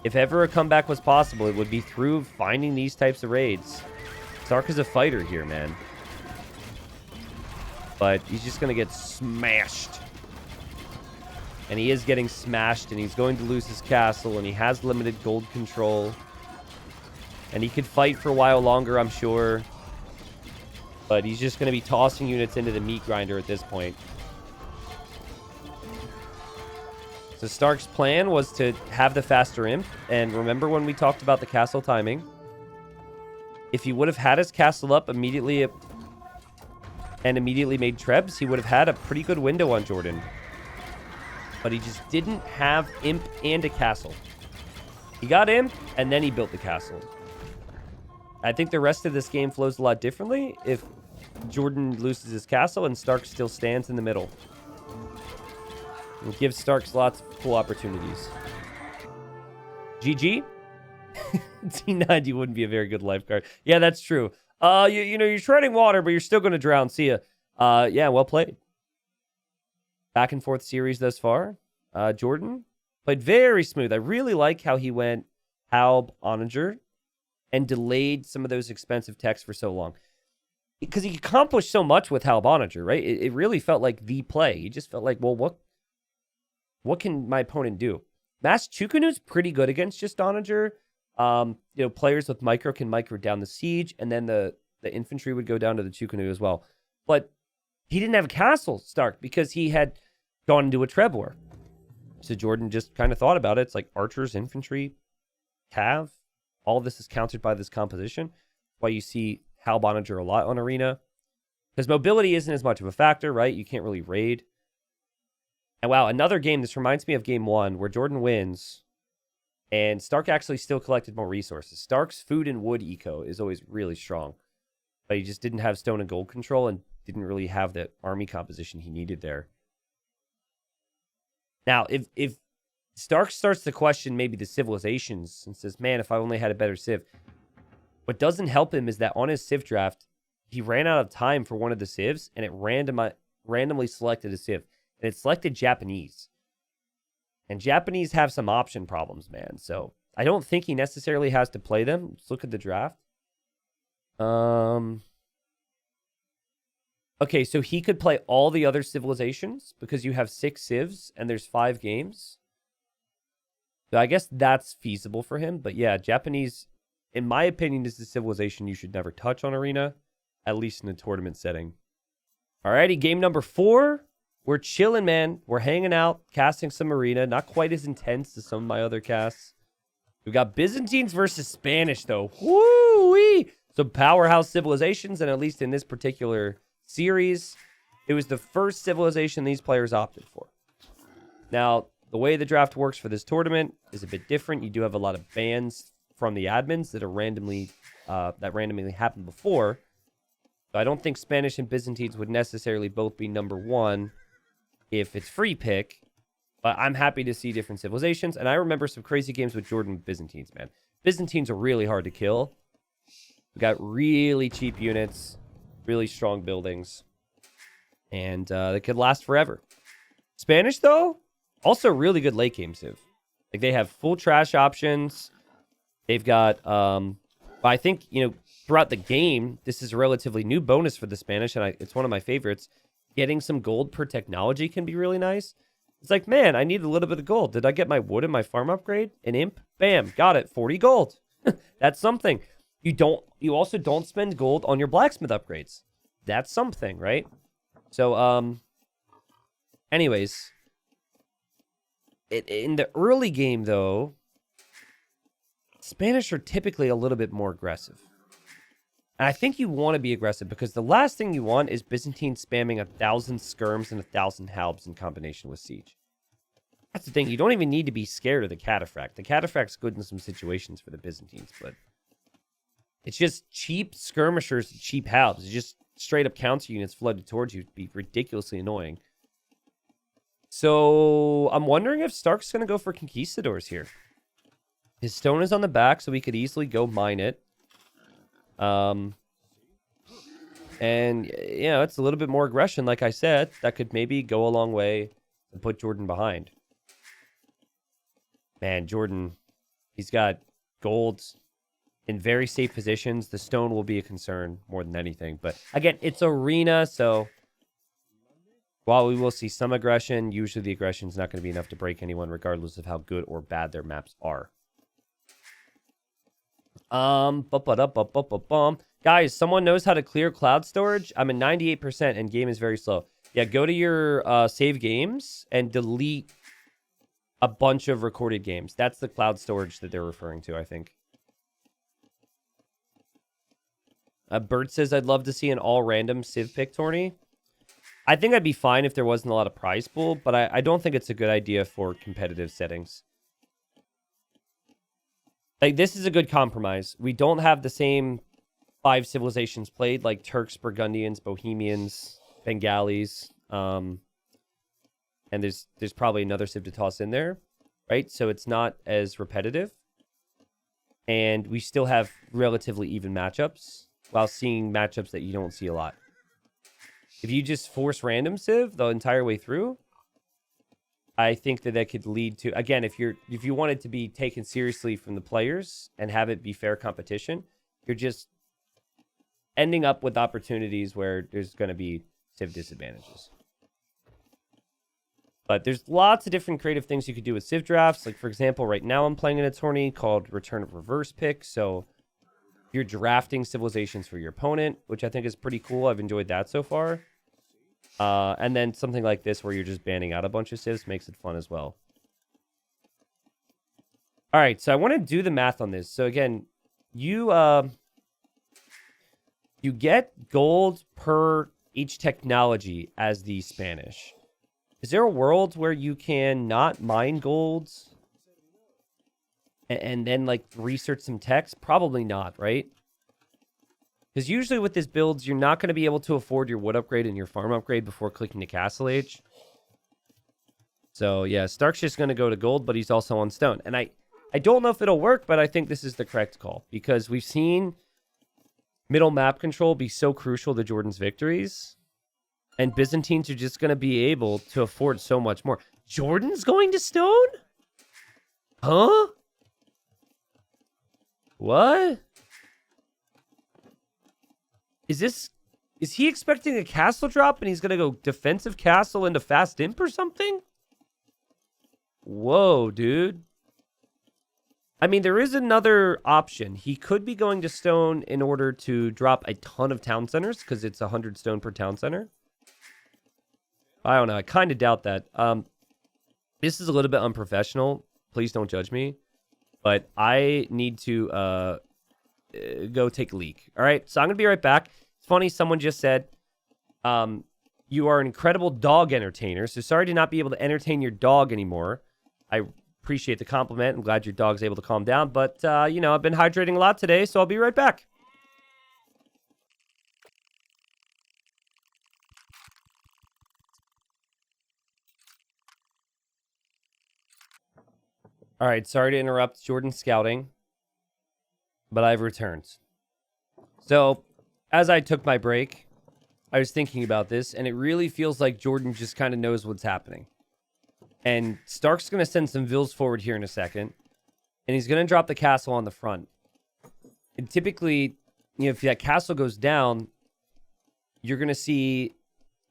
If ever a comeback was possible, it would be through finding these types of raids. st4rk is a fighter here, man. But he's just going to get smashed. And he is getting smashed, and he's going to lose his castle, and he has limited gold control. And he could fight for a while longer, I'm sure. But he's just going to be tossing units into the meat grinder at this point. So st4rk's plan was to have the faster imp. And remember when we talked about the castle timing? If he would have had his castle up immediately and immediately made Trebs, he would have had a pretty good window on JorDan. But he just didn't have imp and a castle. He got imp, and then he built the castle. I think the rest of this game flows a lot differently if JorDan loses his castle and st4rk still stands in the middle. It gives st4rk lots of cool opportunities. GG? T90 wouldn't be a very good lifeguard. Yeah, that's true. You know, you're treading water, but you're still going to drown. See ya. Yeah, well played. Back and forth series thus far. JorDan played very smooth. I really like how he went Halb, Onager, and delayed some of those expensive techs for so long. Because he accomplished so much with Halb Onager, right? It really felt like the play. He just felt like, well, what can my opponent do? Mass Chukunu's pretty good against just Onager. You know, players with micro can micro down the siege, and then the infantry would go down to the Chukunu as well. But he didn't have a castle, st4rk, because he had gone into a Treb war. So JorDan just kind of thought about it. It's like archers, infantry, cav. All of this is countered by this composition. Why you see Halb Onager a lot on Arena. Because mobility isn't as much of a factor, right? You can't really raid. And wow, another game. This reminds me of game 1 where JorDan wins. And st4rk actually still collected more resources. st4rk's food and wood eco is always really strong. But he just didn't have stone and gold control and didn't really have the army composition he needed there. Now, if st4rk starts to question maybe the civilizations and says, man, if I only had a better civ. What doesn't help him is that on his civ draft, he ran out of time for one of the civs, and it randomly selected a civ. And it selected Japanese. And Japanese have some option problems, man. So I don't think he necessarily has to play them. Let's look at the draft. Okay, so he could play all the other civilizations because you have 6 civs and there's 5 games. So I guess that's feasible for him. But yeah, Japanese, in my opinion, is the civilization you should never touch on Arena, at least in a tournament setting. Alrighty, game number 4. We're chilling, man. We're hanging out, casting some Arena. Not quite as intense as some of my other casts. We got Byzantines versus Spanish, though. Woo-wee! So powerhouse civilizations, and at least in this particular series, it was the first civilization these players opted for. Now, the way the draft works for this tournament is a bit different. You do have a lot of bans from the admins that are randomly happened before. So I don't think Spanish and Byzantines would necessarily both be number 1 if it's free pick. But I'm happy to see different civilizations. And I remember some crazy games with JorDan Byzantines, man. Byzantines are really hard to kill. We got really cheap units, really strong buildings, and they could last forever. Spanish, though, also really good late game civ. Like, they have full trash options. They've got, I think, you know, throughout the game, this is a relatively new bonus for the Spanish, and it's one of my favorites. Getting some gold per technology can be really nice. It's like, man, I need a little bit of gold. Did I get my wood and my farm upgrade? An imp? Bam, got it. 40 gold. That's something. You also don't spend gold on your blacksmith upgrades. That's something, right? So, anyways, in the early game, though, Spanish are typically a little bit more aggressive. And I think you want to be aggressive because the last thing you want is Byzantine spamming 1,000 skirms and 1,000 halbs in combination with siege. That's the thing. You don't even need to be scared of the cataphract. The cataphract's good in some situations for the Byzantines, but it's just cheap skirmishers and cheap halbs. It's just straight up counter units flooded towards you. It'd be ridiculously annoying. So I'm wondering if Stark's going to go for Conquistadors here. His stone is on the back, so we could easily go mine it. And, you know, it's a little bit more aggression, like I said. That could maybe go a long way and put JorDan behind. Man, JorDan, he's got gold in very safe positions. The stone will be a concern more than anything. But, again, it's arena, so while we will see some aggression, usually the aggression is not going to be enough to break anyone, regardless of how good or bad their maps are. Guys, someone knows how to clear cloud storage? I'm at 98% and game is very slow. Yeah, go to your save games and delete a bunch of recorded games. That's the cloud storage that they're referring to, I think. Bert says, I'd love to see an all-random Civ pick tourney. I think I'd be fine if there wasn't a lot of prize pool, but I don't think it's a good idea for competitive settings. Like, this is a good compromise. We don't have the same 5 civilizations played, like Turks, Burgundians, Bohemians, Bengalis, and there's probably another civ to toss in there, right? So it's not as repetitive. And we still have relatively even matchups, while seeing matchups that you don't see a lot. If you just force random civ the entire way through, I think that could lead to, again, if you want it to be taken seriously from the players and have it be fair competition, you're just ending up with opportunities where there's going to be civ disadvantages. But there's lots of different creative things you could do with civ drafts. Like, for example, right now I'm playing in a tourney called Return of Reverse Pick. So you're drafting civilizations for your opponent, which I think is pretty cool. I've enjoyed that so far. And then something like this where you're just banning out a bunch of civs makes it fun as well. All right, so I want to do the math on this. So again, you get gold per each technology as the Spanish. Is there a world where you can not mine golds and then like research some text? Probably not, right? Because usually with this builds, you're not going to be able to afford your wood upgrade and your farm upgrade before clicking to Castle Age. So yeah, Stark's just going to go to gold, but he's also on stone. And I don't know if it'll work, but I think this is the correct call. Because we've seen middle map control be so crucial to JorDan's victories. And Byzantines are just going to be able to afford so much more. JorDan's going to stone? Huh? What? Is he expecting a castle drop and he's going to go defensive castle into fast imp or something? Whoa, dude. I mean, there is another option. He could be going to stone in order to drop a ton of town centers because it's 100 stone per town center. I don't know. I kind of doubt that. This is a little bit unprofessional. Please don't judge me. But I need to go take a leak. All right, so I'm going to be right back. It's funny, someone just said, you are an incredible dog entertainer, so sorry to not be able to entertain your dog anymore. I appreciate the compliment. I'm glad your dog's able to calm down, but, you know, I've been hydrating a lot today, so I'll be right back. All right, sorry to interrupt JorDan's scouting, but I've returned. So, as I took my break, I was thinking about this, and it really feels like JorDan just kind of knows what's happening. And Stark's going to send some vills forward here in a second, and he's going to drop the castle on the front. And typically, you know, if that castle goes down, you're going to see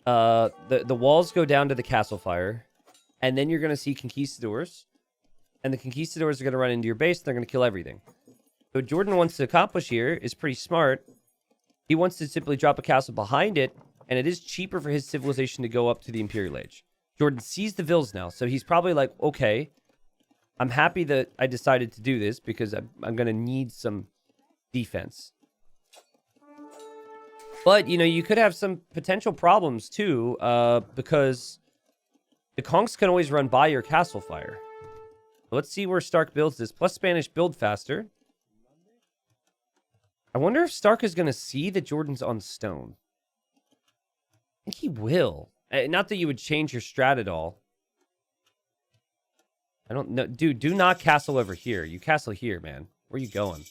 the walls go down to the castle fire, And then you're going to see Conquistadors. And the Conquistadors are going to run into your base. They're going to kill everything. So what JorDan wants to accomplish here is pretty smart. He wants to simply drop a castle behind it. And it is cheaper for his civilization to go up to the Imperial Age. JorDan sees the vills now. So he's probably like, okay, I'm happy that I decided to do this because I'm going to need some defense. But, you know, you could have some potential problems too, because the Conks can always run by your castle fire. Let's see where st4rk builds this. Plus Spanish build faster. I wonder if st4rk is going to see that JorDan's on stone. I think he will. Not that you would change your strat at all. I don't know. Dude, do not castle over here. You castle here, man. Where are you going?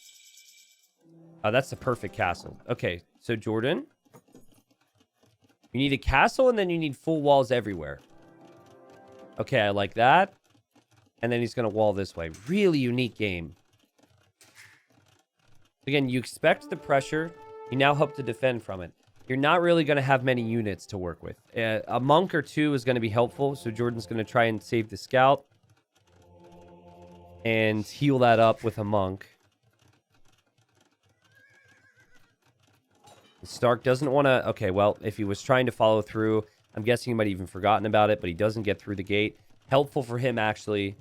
Oh, that's the perfect castle. Okay, so JorDan. You need a castle, and then you need full walls everywhere. Okay, I like that. And then he's going to wall this way. Really unique game. Again, you expect the pressure. You now hope to defend from it. You're not really going to have many units to work with. A monk or two is going to be helpful. So JorDan's going to try and save the scout. And heal that up with a monk. st4rk doesn't want to... Okay, well, if he was trying to follow through, I'm guessing he might have even forgotten about it, but he doesn't get through the gate. Helpful for him, actually,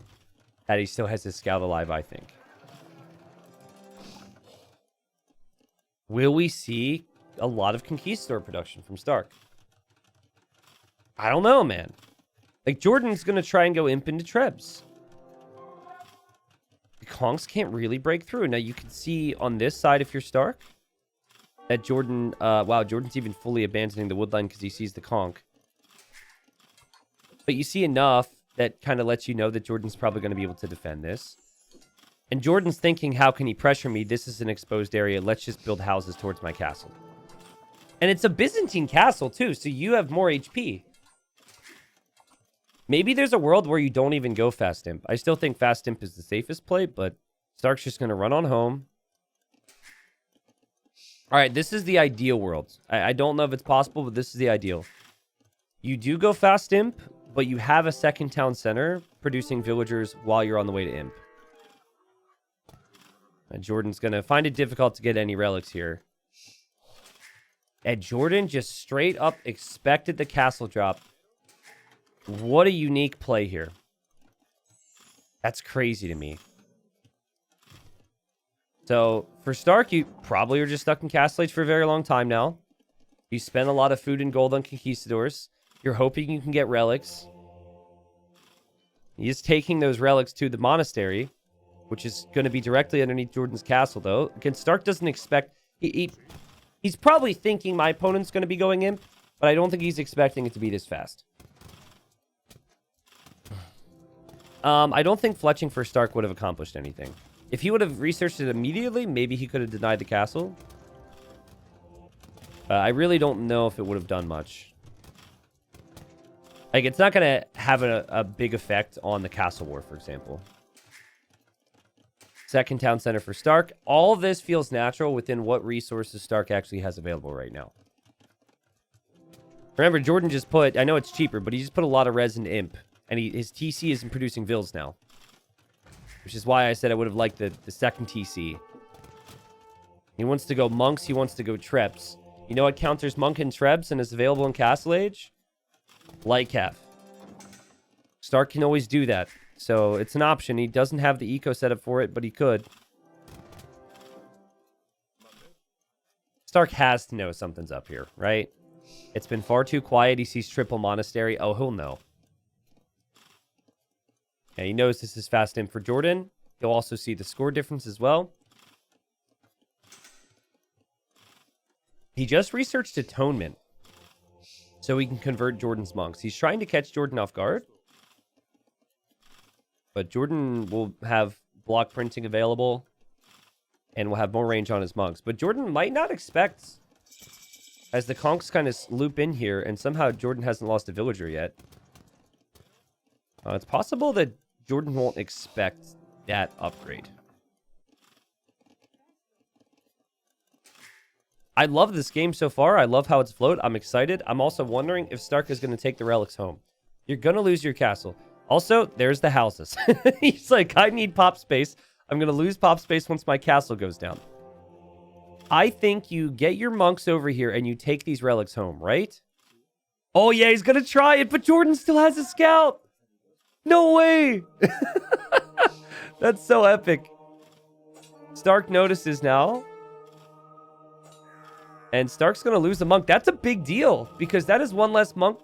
that he still has his scout alive, I think. Will we see a lot of Conquistador production from st4rk? I don't know, man. Like, JorDan's going to try and go imp into Trebs. The Conks can't really break through. Now, you can see on this side, if you're st4rk, that JorDan... wow, JorDan's even fully abandoning the woodline because he sees the Conk. But you see enough that kind of lets you know that JorDan's probably going to be able to defend this. And JorDan's thinking, how can he pressure me? This is an exposed area. Let's just build houses towards my castle. And it's a Byzantine castle, too, so you have more HP. Maybe there's a world where you don't even go fast imp. I still think fast imp is the safest play, but st4rk's just going to run on home. All right, this is the ideal world. I don't know if it's possible, but this is the ideal. You do go fast imp, but you have a second town center producing villagers while you're on the way to imp. And JorDan's going to find it difficult to get any relics here. And JorDan just straight up expected the castle drop. What a unique play here. That's crazy to me. So, for st4rk, you probably are just stuck in Castle Age for a very long time now. You spend a lot of food and gold on Conquistadors. You're hoping you can get relics. He's taking those relics to the monastery, which is going to be directly underneath JorDan's castle, though. Again, st4rk doesn't expect... He's probably thinking my opponent's going to be going imp, but I don't think he's expecting it to be this fast. I don't think fletching for st4rk would have accomplished anything. If he would have researched it immediately, maybe he could have denied the castle. I really don't know if it would have done much. Like, it's not going to have a big effect on the castle war, for example. Second town center for st4rk. All of this feels natural within what resources st4rk actually has available right now. Remember, JorDan just put... I know it's cheaper, but he just put a lot of res into imp. And his TC isn't producing vills now. Which is why I said I would have liked the second TC. He wants to go monks. He wants to go trebs. You know what counters monk and trebs and is available in Castle Age? Lightcap. st4rk can always do that. So it's an option. He doesn't have the eco setup for it, but he could. st4rk has to know something's up here, right? It's been far too quiet. He sees triple monastery. Oh, he'll know. And he knows this is fast imp for JorDan. He'll also see the score difference as well. He just researched Atonement. So he can convert JorDan's monks. He's trying to catch JorDan off guard. But JorDan will have block printing available. And will have more range on his monks. But JorDan might not expect... As the conks kind of loop in here. And somehow JorDan hasn't lost a villager yet. It's possible that JorDan won't expect that upgrade. I love this game so far. I love how it's flowed. I'm excited. I'm also wondering if st4rk is going to take the relics home. You're going to lose your castle. Also, there's the houses. He's like, I need pop space. I'm going to lose pop space once my castle goes down. I think you get your monks over here and you take these relics home, right? Oh, yeah, he's going to try it, but JorDan still has a scout. No way. That's so epic. Stark notices now. And Stark's going to lose a monk. That's a big deal because that is one less monk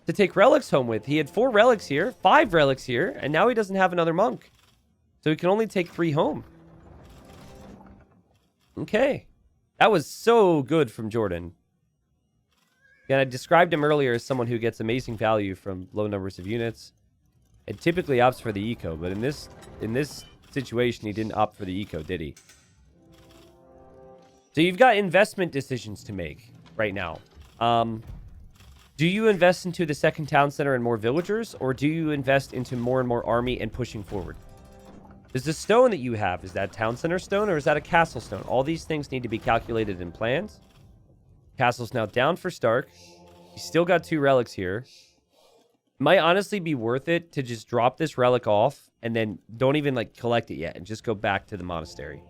to take relics home with. He had 4 relics here, 5 relics here, and now he doesn't have another monk. So he can only take 3 home. Okay. That was so good from JorDan. And I described him earlier as someone who gets amazing value from low numbers of units. And typically opts for the eco, but in this situation, he didn't opt for the eco, did he? So you've got investment decisions to make right now. Do you invest into the second town center and more villagers, or do you invest into more and more army and pushing forward? Is the stone that you have, is that town center stone, or is that a castle stone? All these things need to be calculated and planned. Castle's now down for Stark. He's still got 2 relics here. Might honestly be worth it to just drop this relic off and then don't even like collect it yet and just go back to the monastery.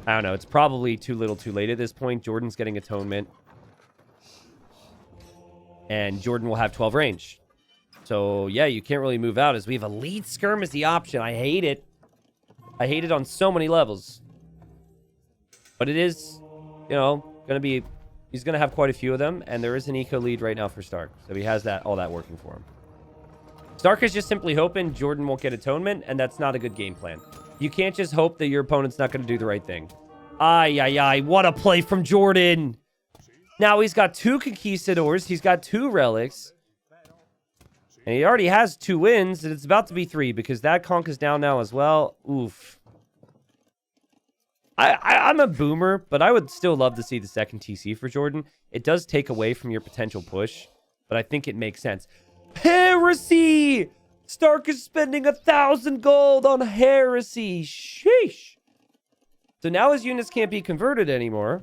I don't know. It's probably too little too late at this point. JorDan's getting atonement. And JorDan will have 12 range. So, yeah, you can't really move out as we have a lead skirm as the option. I hate it. I hate it on so many levels. But it is, you know, going to be... He's going to have quite a few of them. And there is an eco lead right now for Stark. So he has all that working for him. Stark is just simply hoping JorDan won't get atonement. And that's not a good game plan. You can't just hope that your opponent's not going to do the right thing. Ay, ay, ay. What a play from JorDan. Now he's got 2 Conquistadors. He's got 2 relics. And he already has 2 wins. And it's about to be 3 because that conch is down now as well. Oof. I'm a boomer, but I would still love to see the second TC for JorDan. It does take away from your potential push, but I think it makes sense. Heresy! Stark is spending 1,000 gold on heresy. Sheesh. So now his units can't be converted anymore.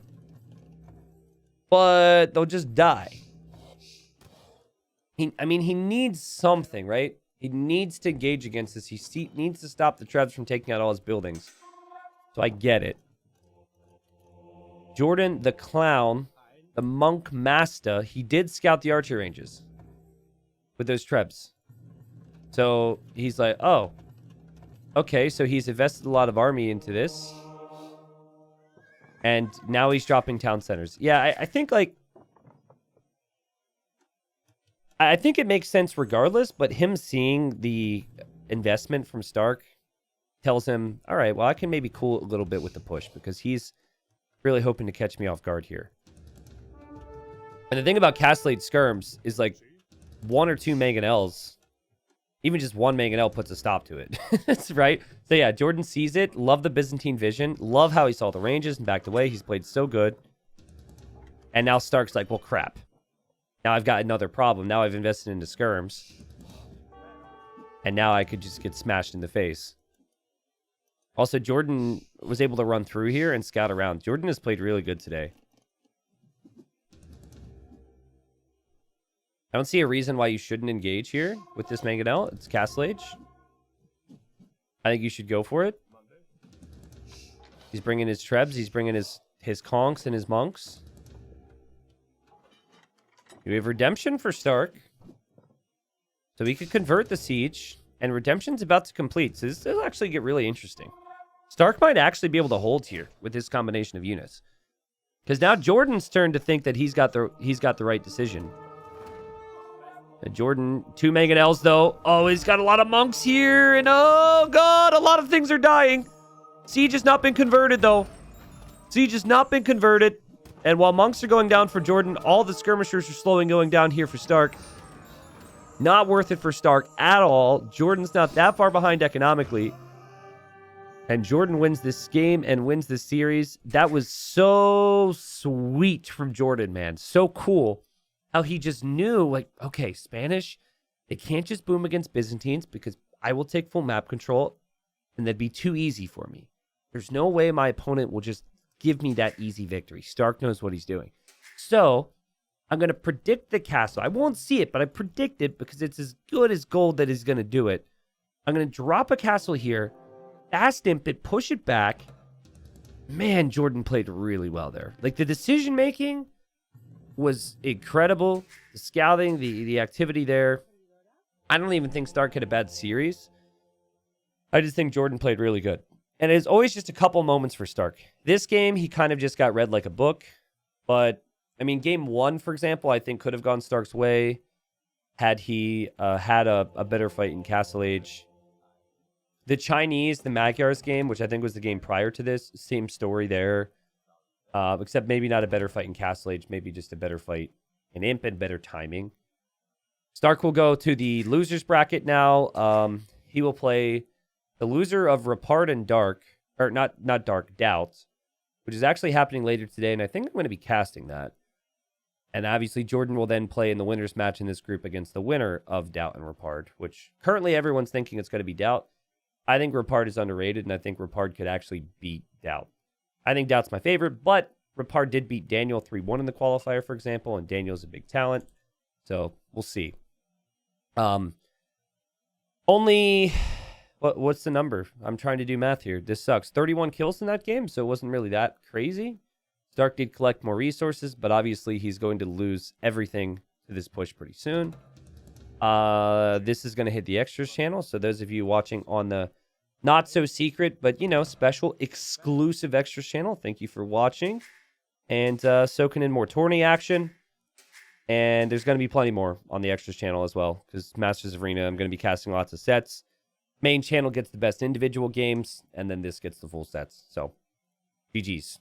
But they'll just die. I mean, he needs something, right? He needs to engage against this. He needs to stop the Trebs from taking out all his buildings. So I get it. JorDan, the clown, the monk master, he did scout the archery ranges with those Trebs. So he's like, oh, okay, so he's invested a lot of army into this. And now he's dropping town centers. Yeah, I think, like... I think it makes sense regardless, but him seeing the investment from Stark tells him, all right, well, I can maybe cool a little bit with the push because he's really hoping to catch me off guard here. And the thing about Castellate Skirms is, like, 1 or 2 mangonels, even just 1 mangonel puts a stop to it. That's right. So, yeah, JorDan sees it. Love the Byzantine vision. Love how he saw the ranges and backed away. He's played so good. And now Stark's like, well, crap. Now I've got another problem. Now I've invested into skirms. And now I could just get smashed in the face. Also, JorDan was able to run through here and scout around. JorDan has played really good today. I don't see a reason why you shouldn't engage here with this mangonel. It's Castle Age. I think you should go for it. He's bringing his Trebs. He's bringing his conchs and his monks. We have Redemption for Stark. So we could convert the siege. And Redemption's about to complete. So this will actually get really interesting. Stark might actually be able to hold here with this combination of units. Because now JorDan's turn to think that he's got the right decision. And JorDan, 2 mangonels though. Oh, he's got a lot of monks here. And oh god, a lot of things are dying. Siege has not been converted though. Siege has not been converted. And while monks are going down for JorDan, all the skirmishers are slowing going down here for Stark. Not worth it for Stark at all. JorDan's not that far behind economically. And JorDan wins this game and wins this series. That was so sweet from JorDan, man. So cool. How he just knew, like, okay, Spanish, they can't just boom against Byzantines because I will take full map control and that'd be too easy for me. There's no way my opponent will just give me that easy victory. Stark knows what he's doing. So I'm going to predict the castle. I won't see it, but I predict it because it's as good as gold that he's going to do it. I'm going to drop a castle here, fast imp it, push it back. Man, JorDan played really well there. Like, the decision-making was incredible. The scouting, the activity there. I don't even think st4rk had a bad series. I just think JorDan played really good. And it's always just a couple moments for st4rk. This game, he kind of just got read like a book. But, I mean, game 1, for example, I think could have gone st4rk's way had he had a better fight in Castle Age. The Chinese, the Magyars game, which I think was the game prior to this, same story there. Except maybe not a better fight in Castle Age, maybe just a better fight in Imp and better timing. st4rk will go to the losers bracket now. He will play the loser of Repart and Dark, or not Dark, Doubt, which is actually happening later today, and I think I'm going to be casting that. And obviously, JorDan will then play in the winner's match in this group against the winner of Doubt and Repart, which currently everyone's thinking it's going to be Doubt. I think Repart is underrated, and I think Repart could actually beat Doubt. I think Doubt's my favorite, but Repart did beat Daniel 3-1 in the qualifier, for example, and Daniel's a big talent. So, we'll see. What's the number? I'm trying to do math here. This sucks. 31 kills in that game, so it wasn't really that crazy. st4rk did collect more resources, but obviously he's going to lose everything to this push pretty soon. This is going to hit the extras channel, so those of you watching on the not so secret, but, you know, special exclusive extras channel, thank you for watching. And soaking in more tourney action. And there's going to be plenty more on the extras channel as well, because Masters of Arena, I'm going to be casting lots of sets. Main channel gets the best individual games, and then this gets the full sets. So, GG's.